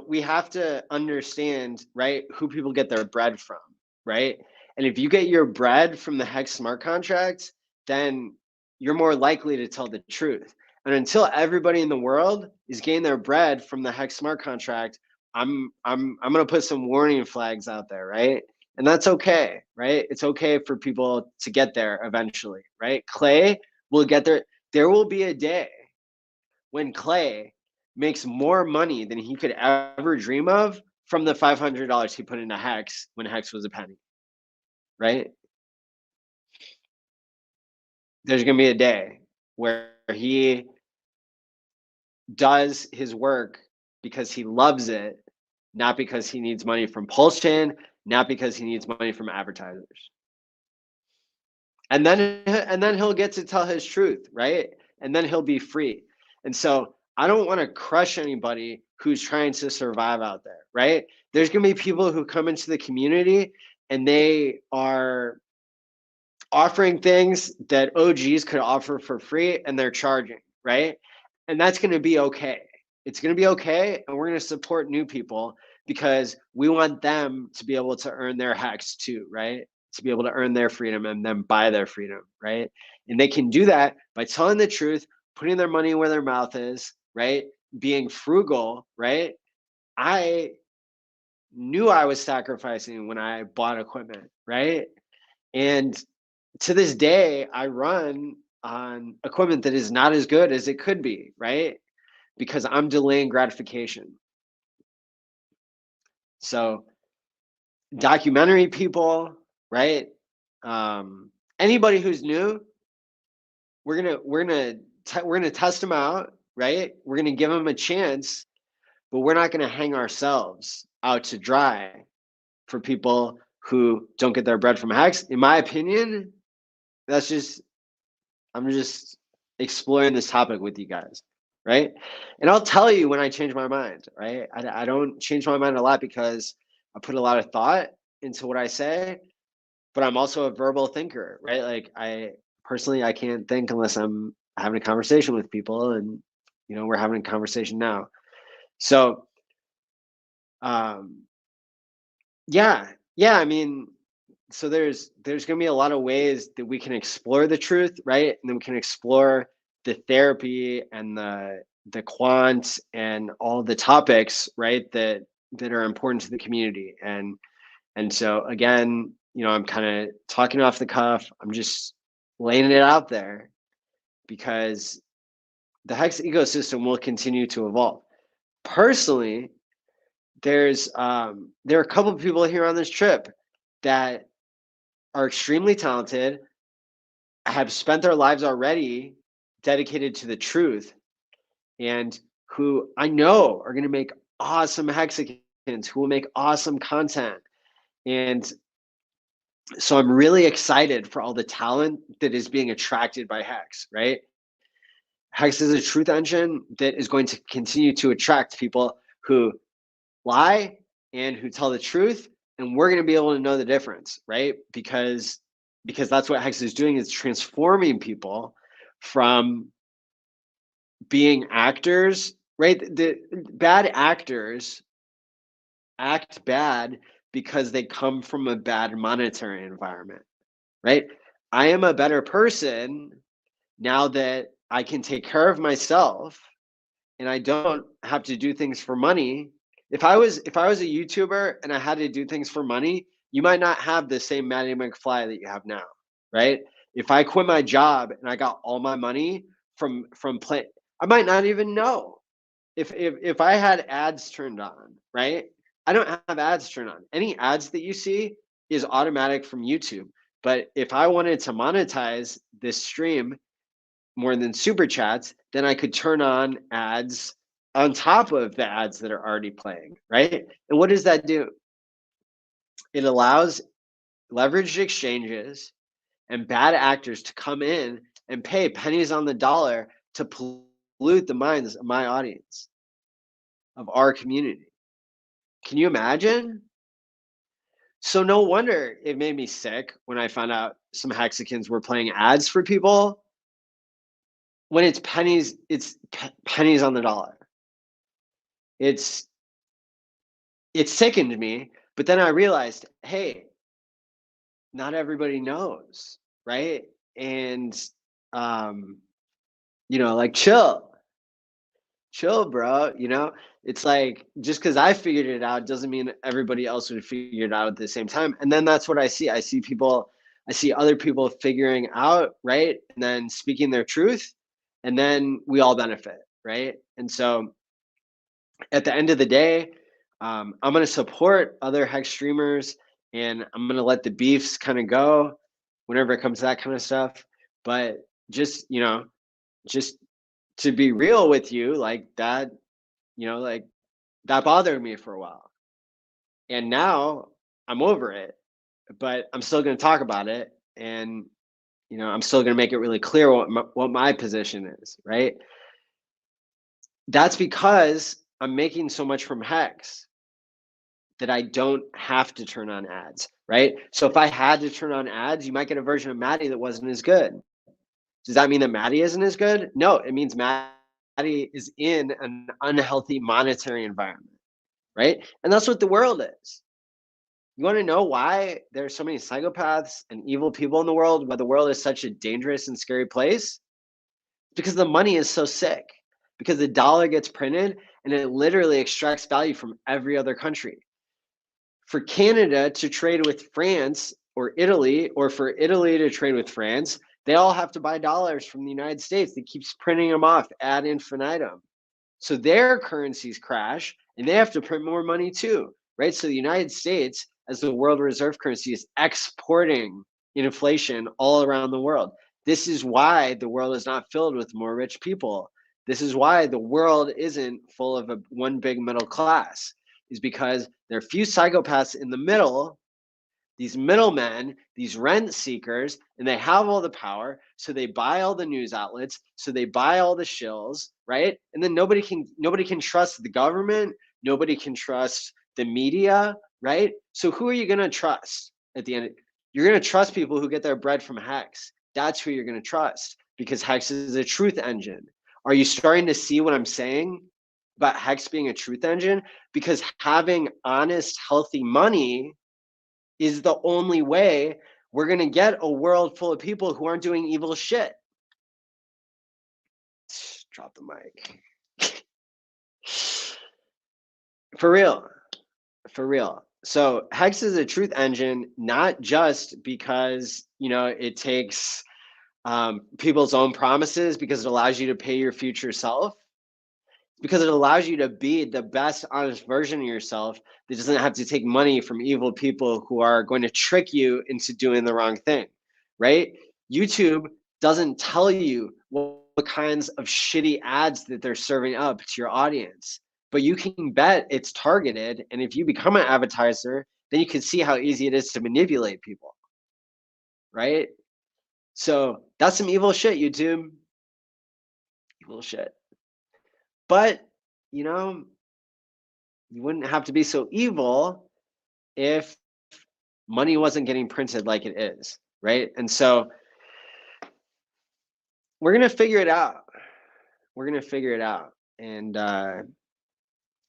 we have to understand, right, who people get their bread from, right? And if you get your bread from the Hex smart contract, then you're more likely to tell the truth. And until everybody in the world is getting their bread from the Hex smart contract, I'm going to put some warning flags out there, right? And that's okay, right? It's okay for people to get there eventually, right? Clay will get there. There will be a day when Clay makes more money than he could ever dream of from the $500 he put into Hex when Hex was a penny, right? There's going to be a day where he does his work because he loves it, not because he needs money from Pulse Chain, not because he needs money from advertisers. And then he'll get to tell his truth, right? And then he'll be free. And so I don't want to crush anybody who's trying to survive out there, right? There's going to be people who come into the community and they are offering things that OGs could offer for free and they're charging, right? And that's going to be okay. It's going to be okay. And we're going to support new people because we want them to be able to earn their Hex too, right? To be able to earn their freedom and then buy their freedom, right? And they can do that by telling the truth, putting their money where their mouth is, right? Being frugal, right? I knew I was sacrificing when I bought equipment, right? And to this day, I run on equipment that is not as good as it could be, right? Because I'm delaying gratification. So documentary people, right? Anybody who's new, we're gonna test them out, right? We're gonna give them a chance, but we're not gonna hang ourselves out to dry for people who don't get their bread from Hex. In my opinion, that's just, I'm just exploring this topic with you guys, right? And I'll tell you when I change my mind, right? I don't change my mind a lot because I put a lot of thought into what I say, but I'm also a verbal thinker, right? Like I can't think unless I'm having a conversation with people, and we're having a conversation now. So yeah, I mean, so there's going to be a lot of ways that we can explore the truth, right? And then we can explore the therapy and the quant and all the topics, right, that are important to the community. And so again, I'm kind of talking off the cuff. I'm just laying it out there because the Hex ecosystem will continue to evolve. Personally, there are a couple of people here on this trip that are extremely talented, have spent their lives already dedicated to the truth, and who I know are going to make awesome Hexicans who will make awesome content. And so I'm really excited for all the talent that is being attracted by Hex, right? Hex is a truth engine that is going to continue to attract people who lie and who tell the truth, and we're going to be able to know the difference, right? Because that's what Hex is doing, is transforming people from being actors, right? The bad actors act bad because they come from a bad monetary environment, right? I am a better person now that I can take care of myself and I don't have to do things for money. If I was a YouTuber and I had to do things for money, you might not have the same Matty McFly that you have now, right? If I quit my job and I got all my money from play, I might not even know. If I had ads turned on, right? I don't have ads turned on. Any ads that you see is automatic from YouTube. But if I wanted to monetize this stream more than super chats, then I could turn on ads on top of the ads that are already playing, right? And what does that do? It allows leveraged exchanges and bad actors to come in and pay pennies on the dollar to pollute the minds of my audience, of our community. Can you imagine? So no wonder it made me sick when I found out some Hexicans were playing ads for people when it's pennies on the dollar. It sickened me, but then I realized, hey, not everybody knows, right? And you know, like chill, bro. You know, it's like just because I figured it out doesn't mean everybody else would figure it out at the same time. And then that's what I see. I see other people figuring out, right? And then speaking their truth, and then we all benefit, right? And so at the end of the day, I'm going to support other hex streamers, and I'm going to let the beefs kind of go whenever it comes to that kind of stuff. But just, you know, just to be real with you, like that, you know, like that bothered me for a while. And now I'm over it, but I'm still going to talk about it. And, you know, I'm still going to make it really clear what my position is, right? That's because I'm making so much from Hex that I don't have to turn on ads, right? So if I had to turn on ads, you might get a version of Maddie that wasn't as good. Does that mean that Maddie isn't as good? No, it means Maddie is in an unhealthy monetary environment, right? And that's what the world is. You want to know why there's so many psychopaths and evil people in the world, why the world is such a dangerous and scary place? Because the money is so sick. Because the dollar gets printed and it literally extracts value from every other country. For Canada to trade with France or Italy, or for Italy to trade with France, they all have to buy dollars from the United States. That keeps printing them off ad infinitum. So their currencies crash and they have to print more money too, right? So the United States, as the world reserve currency, is exporting inflation all around the world. This is why the world is not filled with more rich people. This is why the world isn't full of one big middle class, is because there are few psychopaths in the middle, these middlemen, these rent seekers, and they have all the power. So they buy all the news outlets. So they buy all the shills, right? And then nobody can trust the government. Nobody can trust the media, right? So who are you going to trust at the end? You're going to trust people who get their bread from Hex. That's who you're going to trust, because Hex is a truth engine. Are you starting to see what I'm saying about Hex being a truth engine? Because having honest, healthy money is the only way we're going to get a world full of people who aren't doing evil shit. Drop the mic. For real. For real. So Hex is a truth engine, not just because, you know, it takes people's own promises, because it allows you to pay your future self, because it allows you to be the best honest version of yourself that doesn't have to take money from evil people who are going to trick you into doing the wrong thing, right? YouTube doesn't tell you what kinds of shitty ads that they're serving up to your audience, but you can bet it's targeted. And if you become an advertiser, then you can see how easy it is to manipulate people, right? So that's some evil shit, YouTube. Evil shit. But, you know, you wouldn't have to be so evil if money wasn't getting printed like it is, right? And so we're going to figure it out. We're going to figure it out. And I'm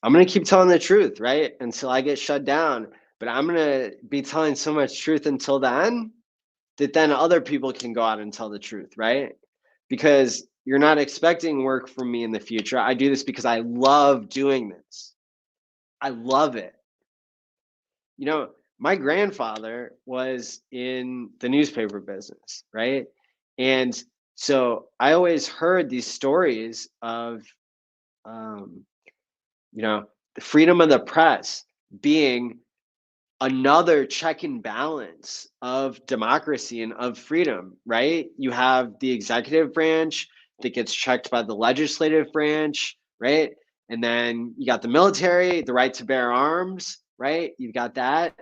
going to keep telling the truth, right? Until I get shut down. But I'm going to be telling so much truth until then that then other people can go out and tell the truth, right? Because you're not expecting work from me in the future. I do this because I love doing this. I love it. You know, my grandfather was in the newspaper business, right? And so I always heard these stories of, you know, the freedom of the press being another check and balance of democracy and of freedom, right? You have the executive branch that gets checked by the legislative branch, right? And then you got the military, the right to bear arms, right? You've got that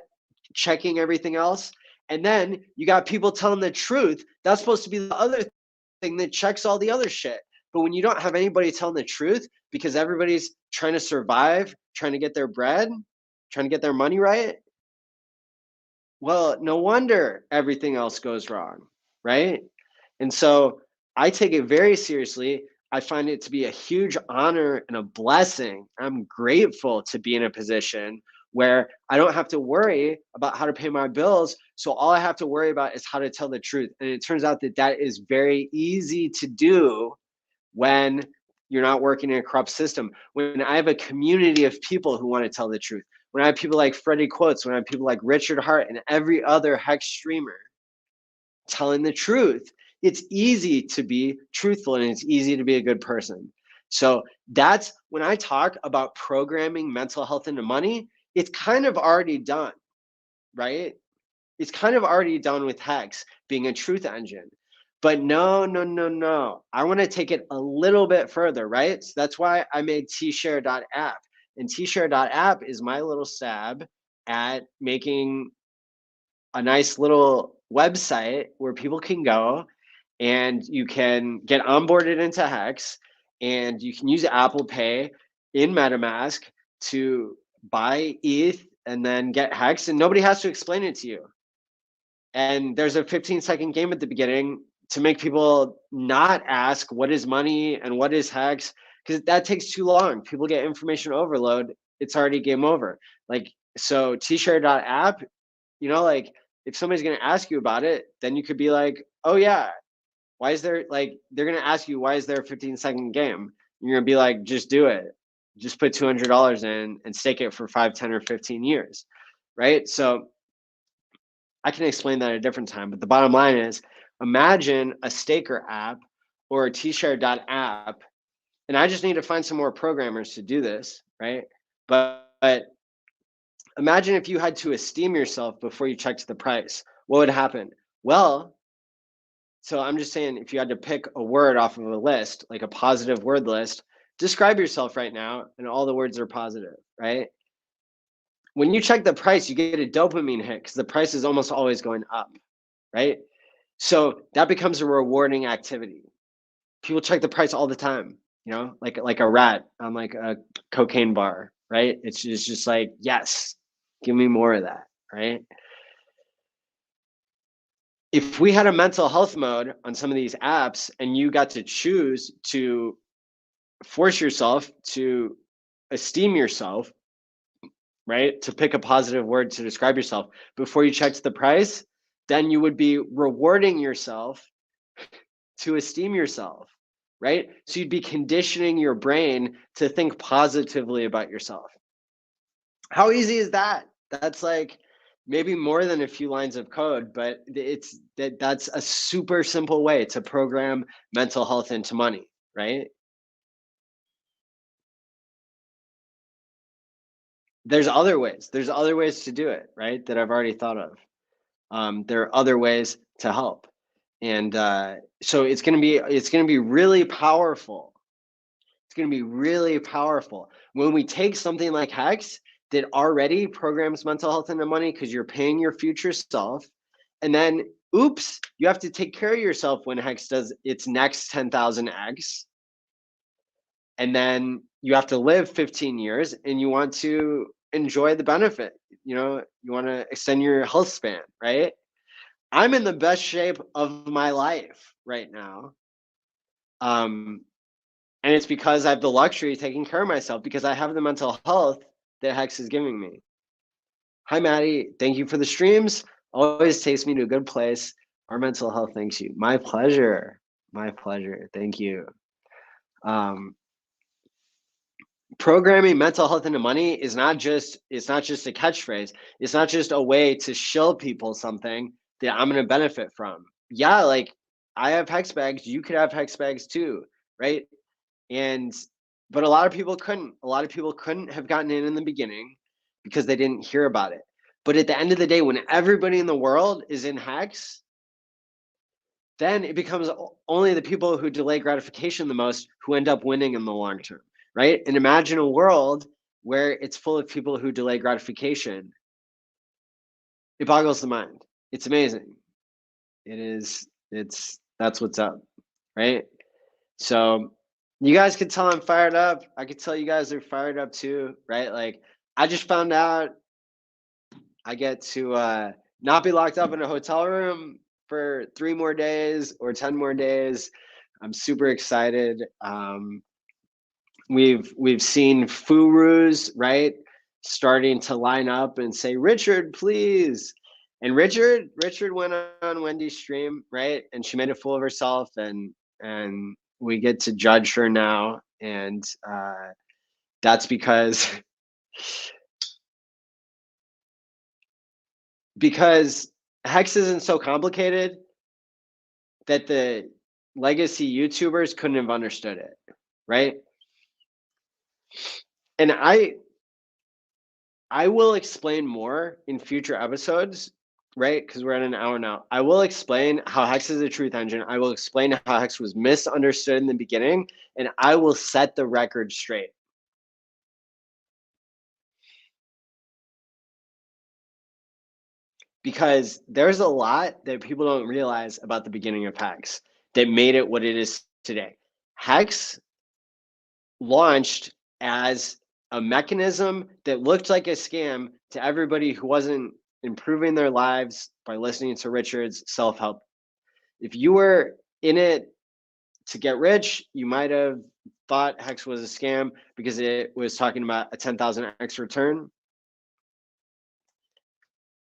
checking everything else. And then you got people telling the truth. That's supposed to be the other thing that checks all the other shit. But when you don't have anybody telling the truth because everybody's trying to survive, trying to get their bread, trying to get their money right, well, no wonder everything else goes wrong, right? And so I take it very seriously. I find it to be a huge honor and a blessing. I'm grateful to be in a position where I don't have to worry about how to pay my bills. So all I have to worry about is how to tell the truth. And it turns out that that is very easy to do when you're not working in a corrupt system. When I have a community of people who want to tell the truth, when I have people like Freddie Quotes, when I have people like Richard Hart and every other Hex streamer telling the truth, it's easy to be truthful and it's easy to be a good person. So that's when I talk about programming mental health into money, it's kind of already done, right? It's kind of already done with Hex being a truth engine. But no. I want to take it a little bit further, right? So that's why I made tshare.app. And tshare.app is my little stab at making a nice little website where people can go and you can get onboarded into Hex and you can use Apple Pay in MetaMask to buy ETH and then get Hex, and nobody has to explain it to you. And there's a 15-second game at the beginning to make people not ask what is money and what is Hex, because that takes too long. People get information overload. It's already game over. Like, so tshare.app, you know, like if somebody's going to ask you about it, then you could be like, oh yeah, why is there, like, they're going to ask you, why is there a 15-second game? You're going to be like, just do it. Just put $200 in and stake it for 5, 10, or 15 years, right? So I can explain that at a different time, but the bottom line is, imagine a staker app or a tshare.app, and I just need to find some more programmers to do this, right? But imagine if you had to esteem yourself before you checked the price. What would happen? Well, so I'm just saying, if you had to pick a word off of a list, like a positive word list, describe yourself right now, and all the words are positive, right? When you check the price, you get a dopamine hit because the price is almost always going up, right? So that becomes a rewarding activity. People check the price all the time, you know, like a rat on like a cocaine bar, right? It's just like, yes, give me more of that, right? If we had a mental health mode on some of these apps and you got to choose to force yourself to esteem yourself, right? To pick a positive word to describe yourself before you checked the price, then you would be rewarding yourself to esteem yourself, right? So you'd be conditioning your brain to think positively about yourself. How easy is that? That's like maybe more than a few lines of code, but that's a super simple way to program mental health into money, right? There's other ways. There's other ways to do it, right? That I've already thought of. There are other ways to help, and so it's gonna be really powerful. It's gonna be really powerful when we take something like Hex that already programs mental health into money because you're paying your future self, and then oops, you have to take care of yourself when Hex does its next 10,000x, and then you have to live 15 years and you want to enjoy the benefit, you know, you want to extend your health span, right? I'm in the best shape of my life right now, and it's because I have the luxury of taking care of myself because I have the mental health that Hex is giving me. Hi Maddie, thank you for the streams. Always takes me to a good place. Our mental health thanks you. My pleasure. Thank you. Programming mental health into money is not just a catchphrase. It's not just a way to shill people something that I'm going to benefit from. Yeah, like I have hex bags, you could have hex bags too, right? But a lot of people couldn't have gotten in the beginning because they didn't hear about it. But at the end of the day, when everybody in the world is in Hex, then it becomes only the people who delay gratification the most who end up winning in the long term, right? And imagine a world where it's full of people who delay gratification. It boggles the mind. It's amazing. That's what's up, right? So you guys could tell I'm fired up. I could tell you guys are fired up too, right? Like I just found out I get to not be locked up in a hotel room for 3 more days or 10 more days. I'm super excited. We've seen Furus, right? starting to line up and say, Richard, please. And Richard went on Wendy's stream, right? And she made a fool of herself, and we get to judge her now. And that's because Hex isn't so complicated that the legacy YouTubers couldn't have understood it, right? And I will explain more in future episodes, right? Because we're at an hour now. I will explain how Hex is a truth engine. I will explain how Hex was misunderstood in the beginning, and I will set the record straight. Because there's a lot that people don't realize about the beginning of Hex that made it what it is today. Hex launched as a mechanism that looked like a scam to everybody who wasn't improving their lives by listening to Richard's self-help. If you were in it to get rich, you might have thought Hex was a scam because it was talking about a 10,000x return.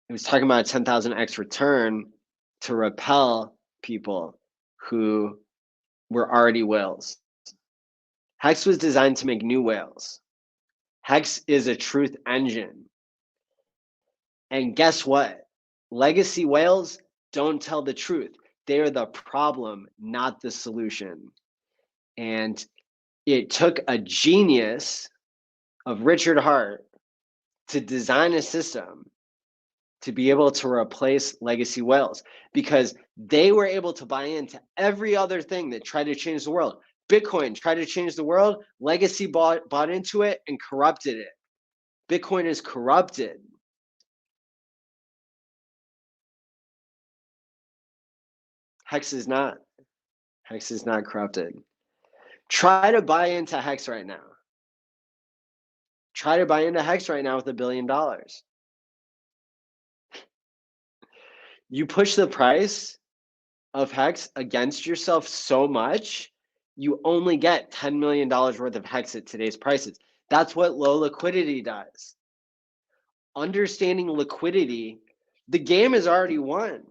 It was talking about a 10,000x return to repel people who were already whales. Hex was designed to make new whales. Hex is a truth engine. And guess what? Legacy whales don't tell the truth. They are the problem, not the solution. And it took a genius of Richard Hart to design a system to be able to replace legacy whales, because they were able to buy into every other thing that tried to change the world. Bitcoin tried to change the world. Legacy bought into it and corrupted it. Bitcoin is corrupted. Hex is not. Hex is not corrupted. Try to buy into Hex right now. Try to buy into Hex right now with $1 billion. You push the price of Hex against yourself so much, you only get $10 million worth of Hex at today's prices. That's what low liquidity does. Understanding liquidity, the game is already won.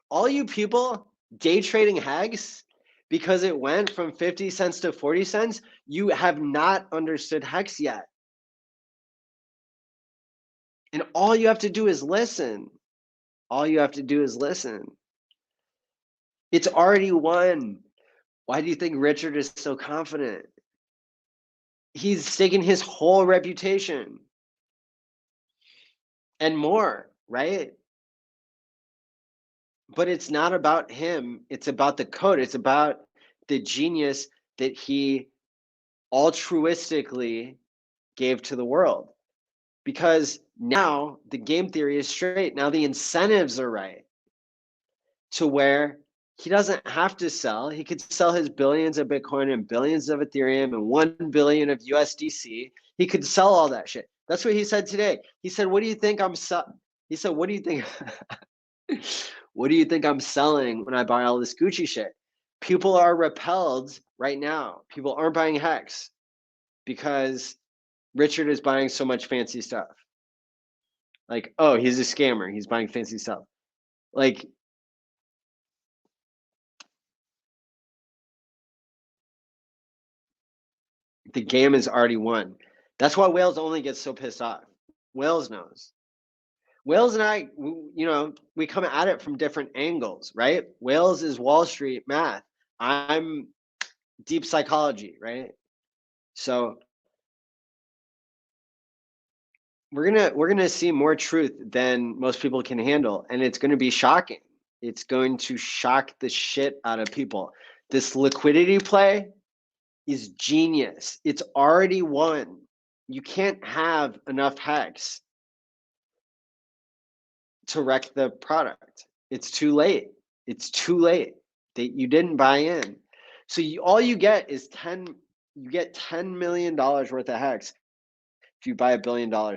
All you people day trading Hex because it went from 50 cents to 40 cents, you have not understood Hex yet. And all you have to do is listen. All you have to do is listen. It's already won. Why do you think Richard is so confident? He's staking his whole reputation and more, right? But it's not about him. It's about the code. It's about the genius that he altruistically gave to the world. Because now the game theory is straight. Now the incentives are right to where he doesn't have to sell. He could sell his billions of Bitcoin and billions of Ethereum and 1 billion of USDC. He could sell all that shit. That's what he said today. He said, "What do you think I'm He said, "What do you think? What do you think I'm selling when I buy all this Gucci shit?" People are repelled right now. People aren't buying Hex because Richard is buying so much fancy stuff. Like, oh, he's a scammer. He's buying fancy stuff. Like, the game is already won. That's why Wales only gets so pissed off. Wales knows. Wales and I, we come at it from different angles, right? Wales is Wall Street math. I'm deep psychology, right? So we're gonna see more truth than most people can handle, and it's gonna be shocking. It's going to shock the shit out of people. This liquidity play is genius. It's already won. You can't have enough Hex to wreck the product. It's too late. It's too late. You didn't buy in. So all you get is $10 million worth of Hex if you buy $1 billion now.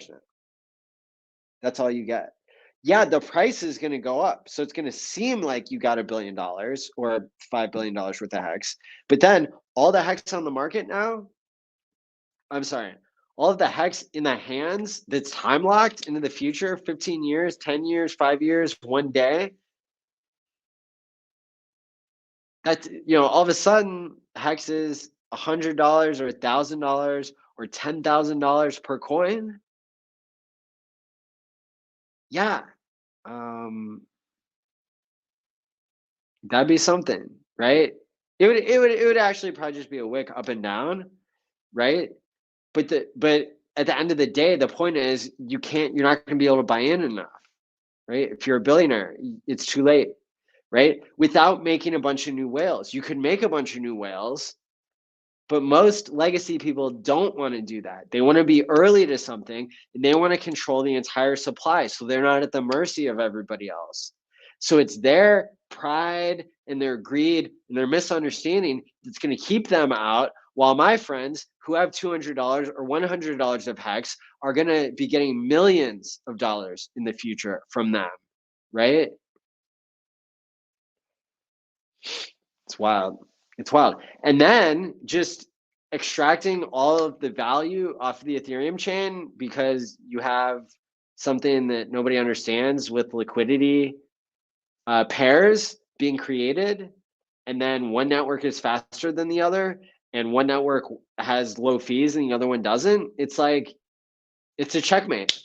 That's all you get. Yeah, the price is going to go up. So it's going to seem like you got $1 billion or $5 billion worth of Hex. But then all the Hex on the market now, I'm sorry, all of the hex in the hands that's time locked into the future, 15 years, 10 years, 5 years, 1 day. That's, all of a sudden hex is $100 or $1,000 or $10,000 per coin. Yeah. That'd be something, right? It would actually probably just be a wick up and down, right? But at the end of the day, the point is you're not going to be able to buy in enough, right? If you're a billionaire, it's too late, right? Without making a bunch of new whales. You could make a bunch of new whales, but most legacy people don't want to do that. They want to be early to something and they want to control the entire supply so they're not at the mercy of everybody else. So it's their pride and their greed and their misunderstanding that's going to keep them out, while my friends who have $200 or $100 of hex are going to be getting millions of dollars in the future from them, right? It's wild. It's wild. And then just extracting all of the value off of the Ethereum chain because you have something that nobody understands with liquidity pairs being created, and then one network is faster than the other and one network has low fees and the other one doesn't. It's like, it's a checkmate.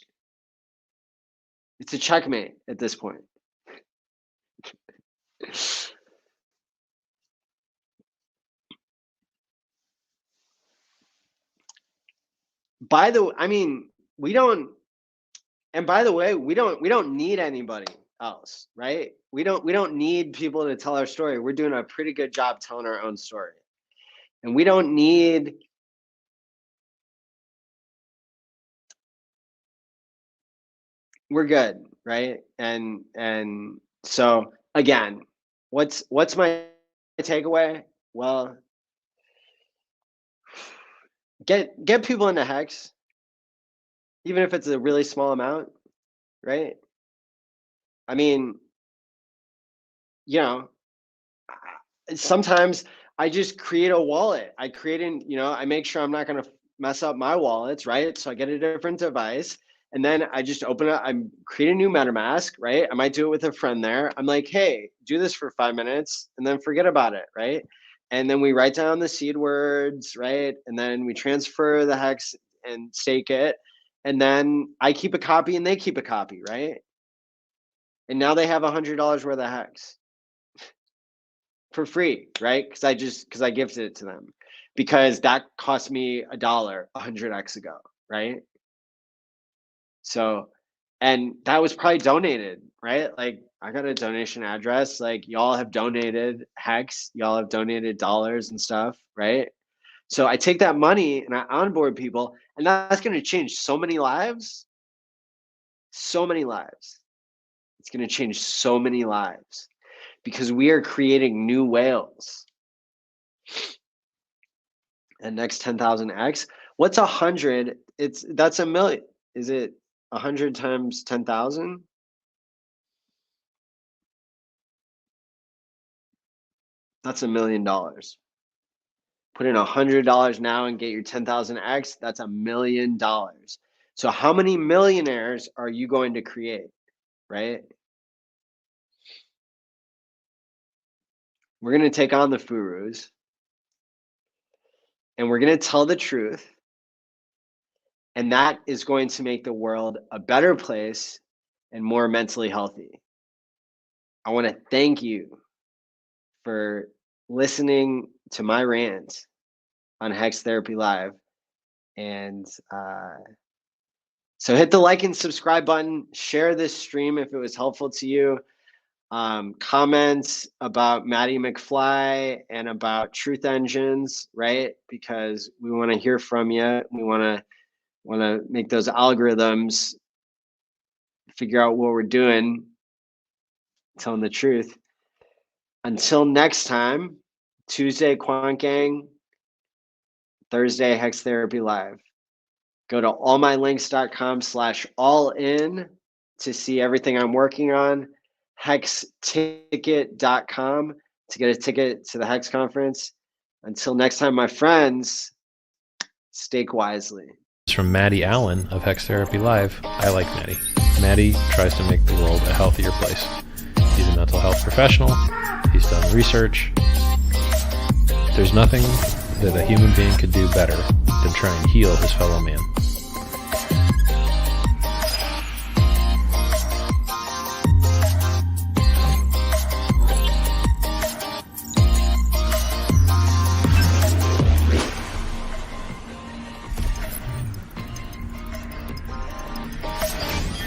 It's a checkmate at this point. We don't, and by the way, we don't need anybody else, right? We don't need people to tell our story. We're doing a pretty good job telling our own story. And we don't need we're good, right? And so again, what's my takeaway? Well, get people into hex, even if it's a really small amount, right? I mean, sometimes I just create a wallet. I make sure I'm not going to mess up my wallets, right? So I get a different device and then I just open it. I create a new MetaMask, right? I might do it with a friend there. I'm like, hey, do this for 5 minutes and then forget about it, right? And then we write down the seed words, right? And then we transfer the hex and stake it. And then I keep a copy and they keep a copy, right? And now they have $100 worth of hex for free, right? Because I gifted it to them because that cost me $1 100x ago, right? So, and that was probably donated, right? Like I got a donation address, like y'all have donated hex, y'all have donated dollars and stuff, right? So I take that money and I onboard people, and that's going to change so many lives. So many lives. It's going to change so many lives because we are creating new whales. And next 10,000x. What's 100? That's a million. Is it 100 times 10,000? That's $1 million. Put in $100 now and get your 10,000x. That's $1 million. So how many millionaires are you going to create, right? We're going to take on the Furus and we're going to tell the truth. And that is going to make the world a better place and more mentally healthy. I want to thank you for listening to my rant on Hex Therapy Live. And so hit the like and subscribe button, share this stream if it was helpful to you. Comments about Maddie McFly and about Truth Engines, right? Because we want to hear from you. We want to make those algorithms figure out what we're doing, telling the truth. Until next time, Tuesday Quant Gang, Thursday Hex Therapy Live. Go to allmylinks.com/allin to see everything I'm working on. HexTicket.com to get a ticket to the Hex conference. Until next time, my friends, stake wisely. from Maddie ALLin of HexTherapy.live. I like Maddie. Maddie tries to make the world a healthier place. He's a mental health professional. He's done research. There's nothing that a human being could do better than try and heal his fellow man.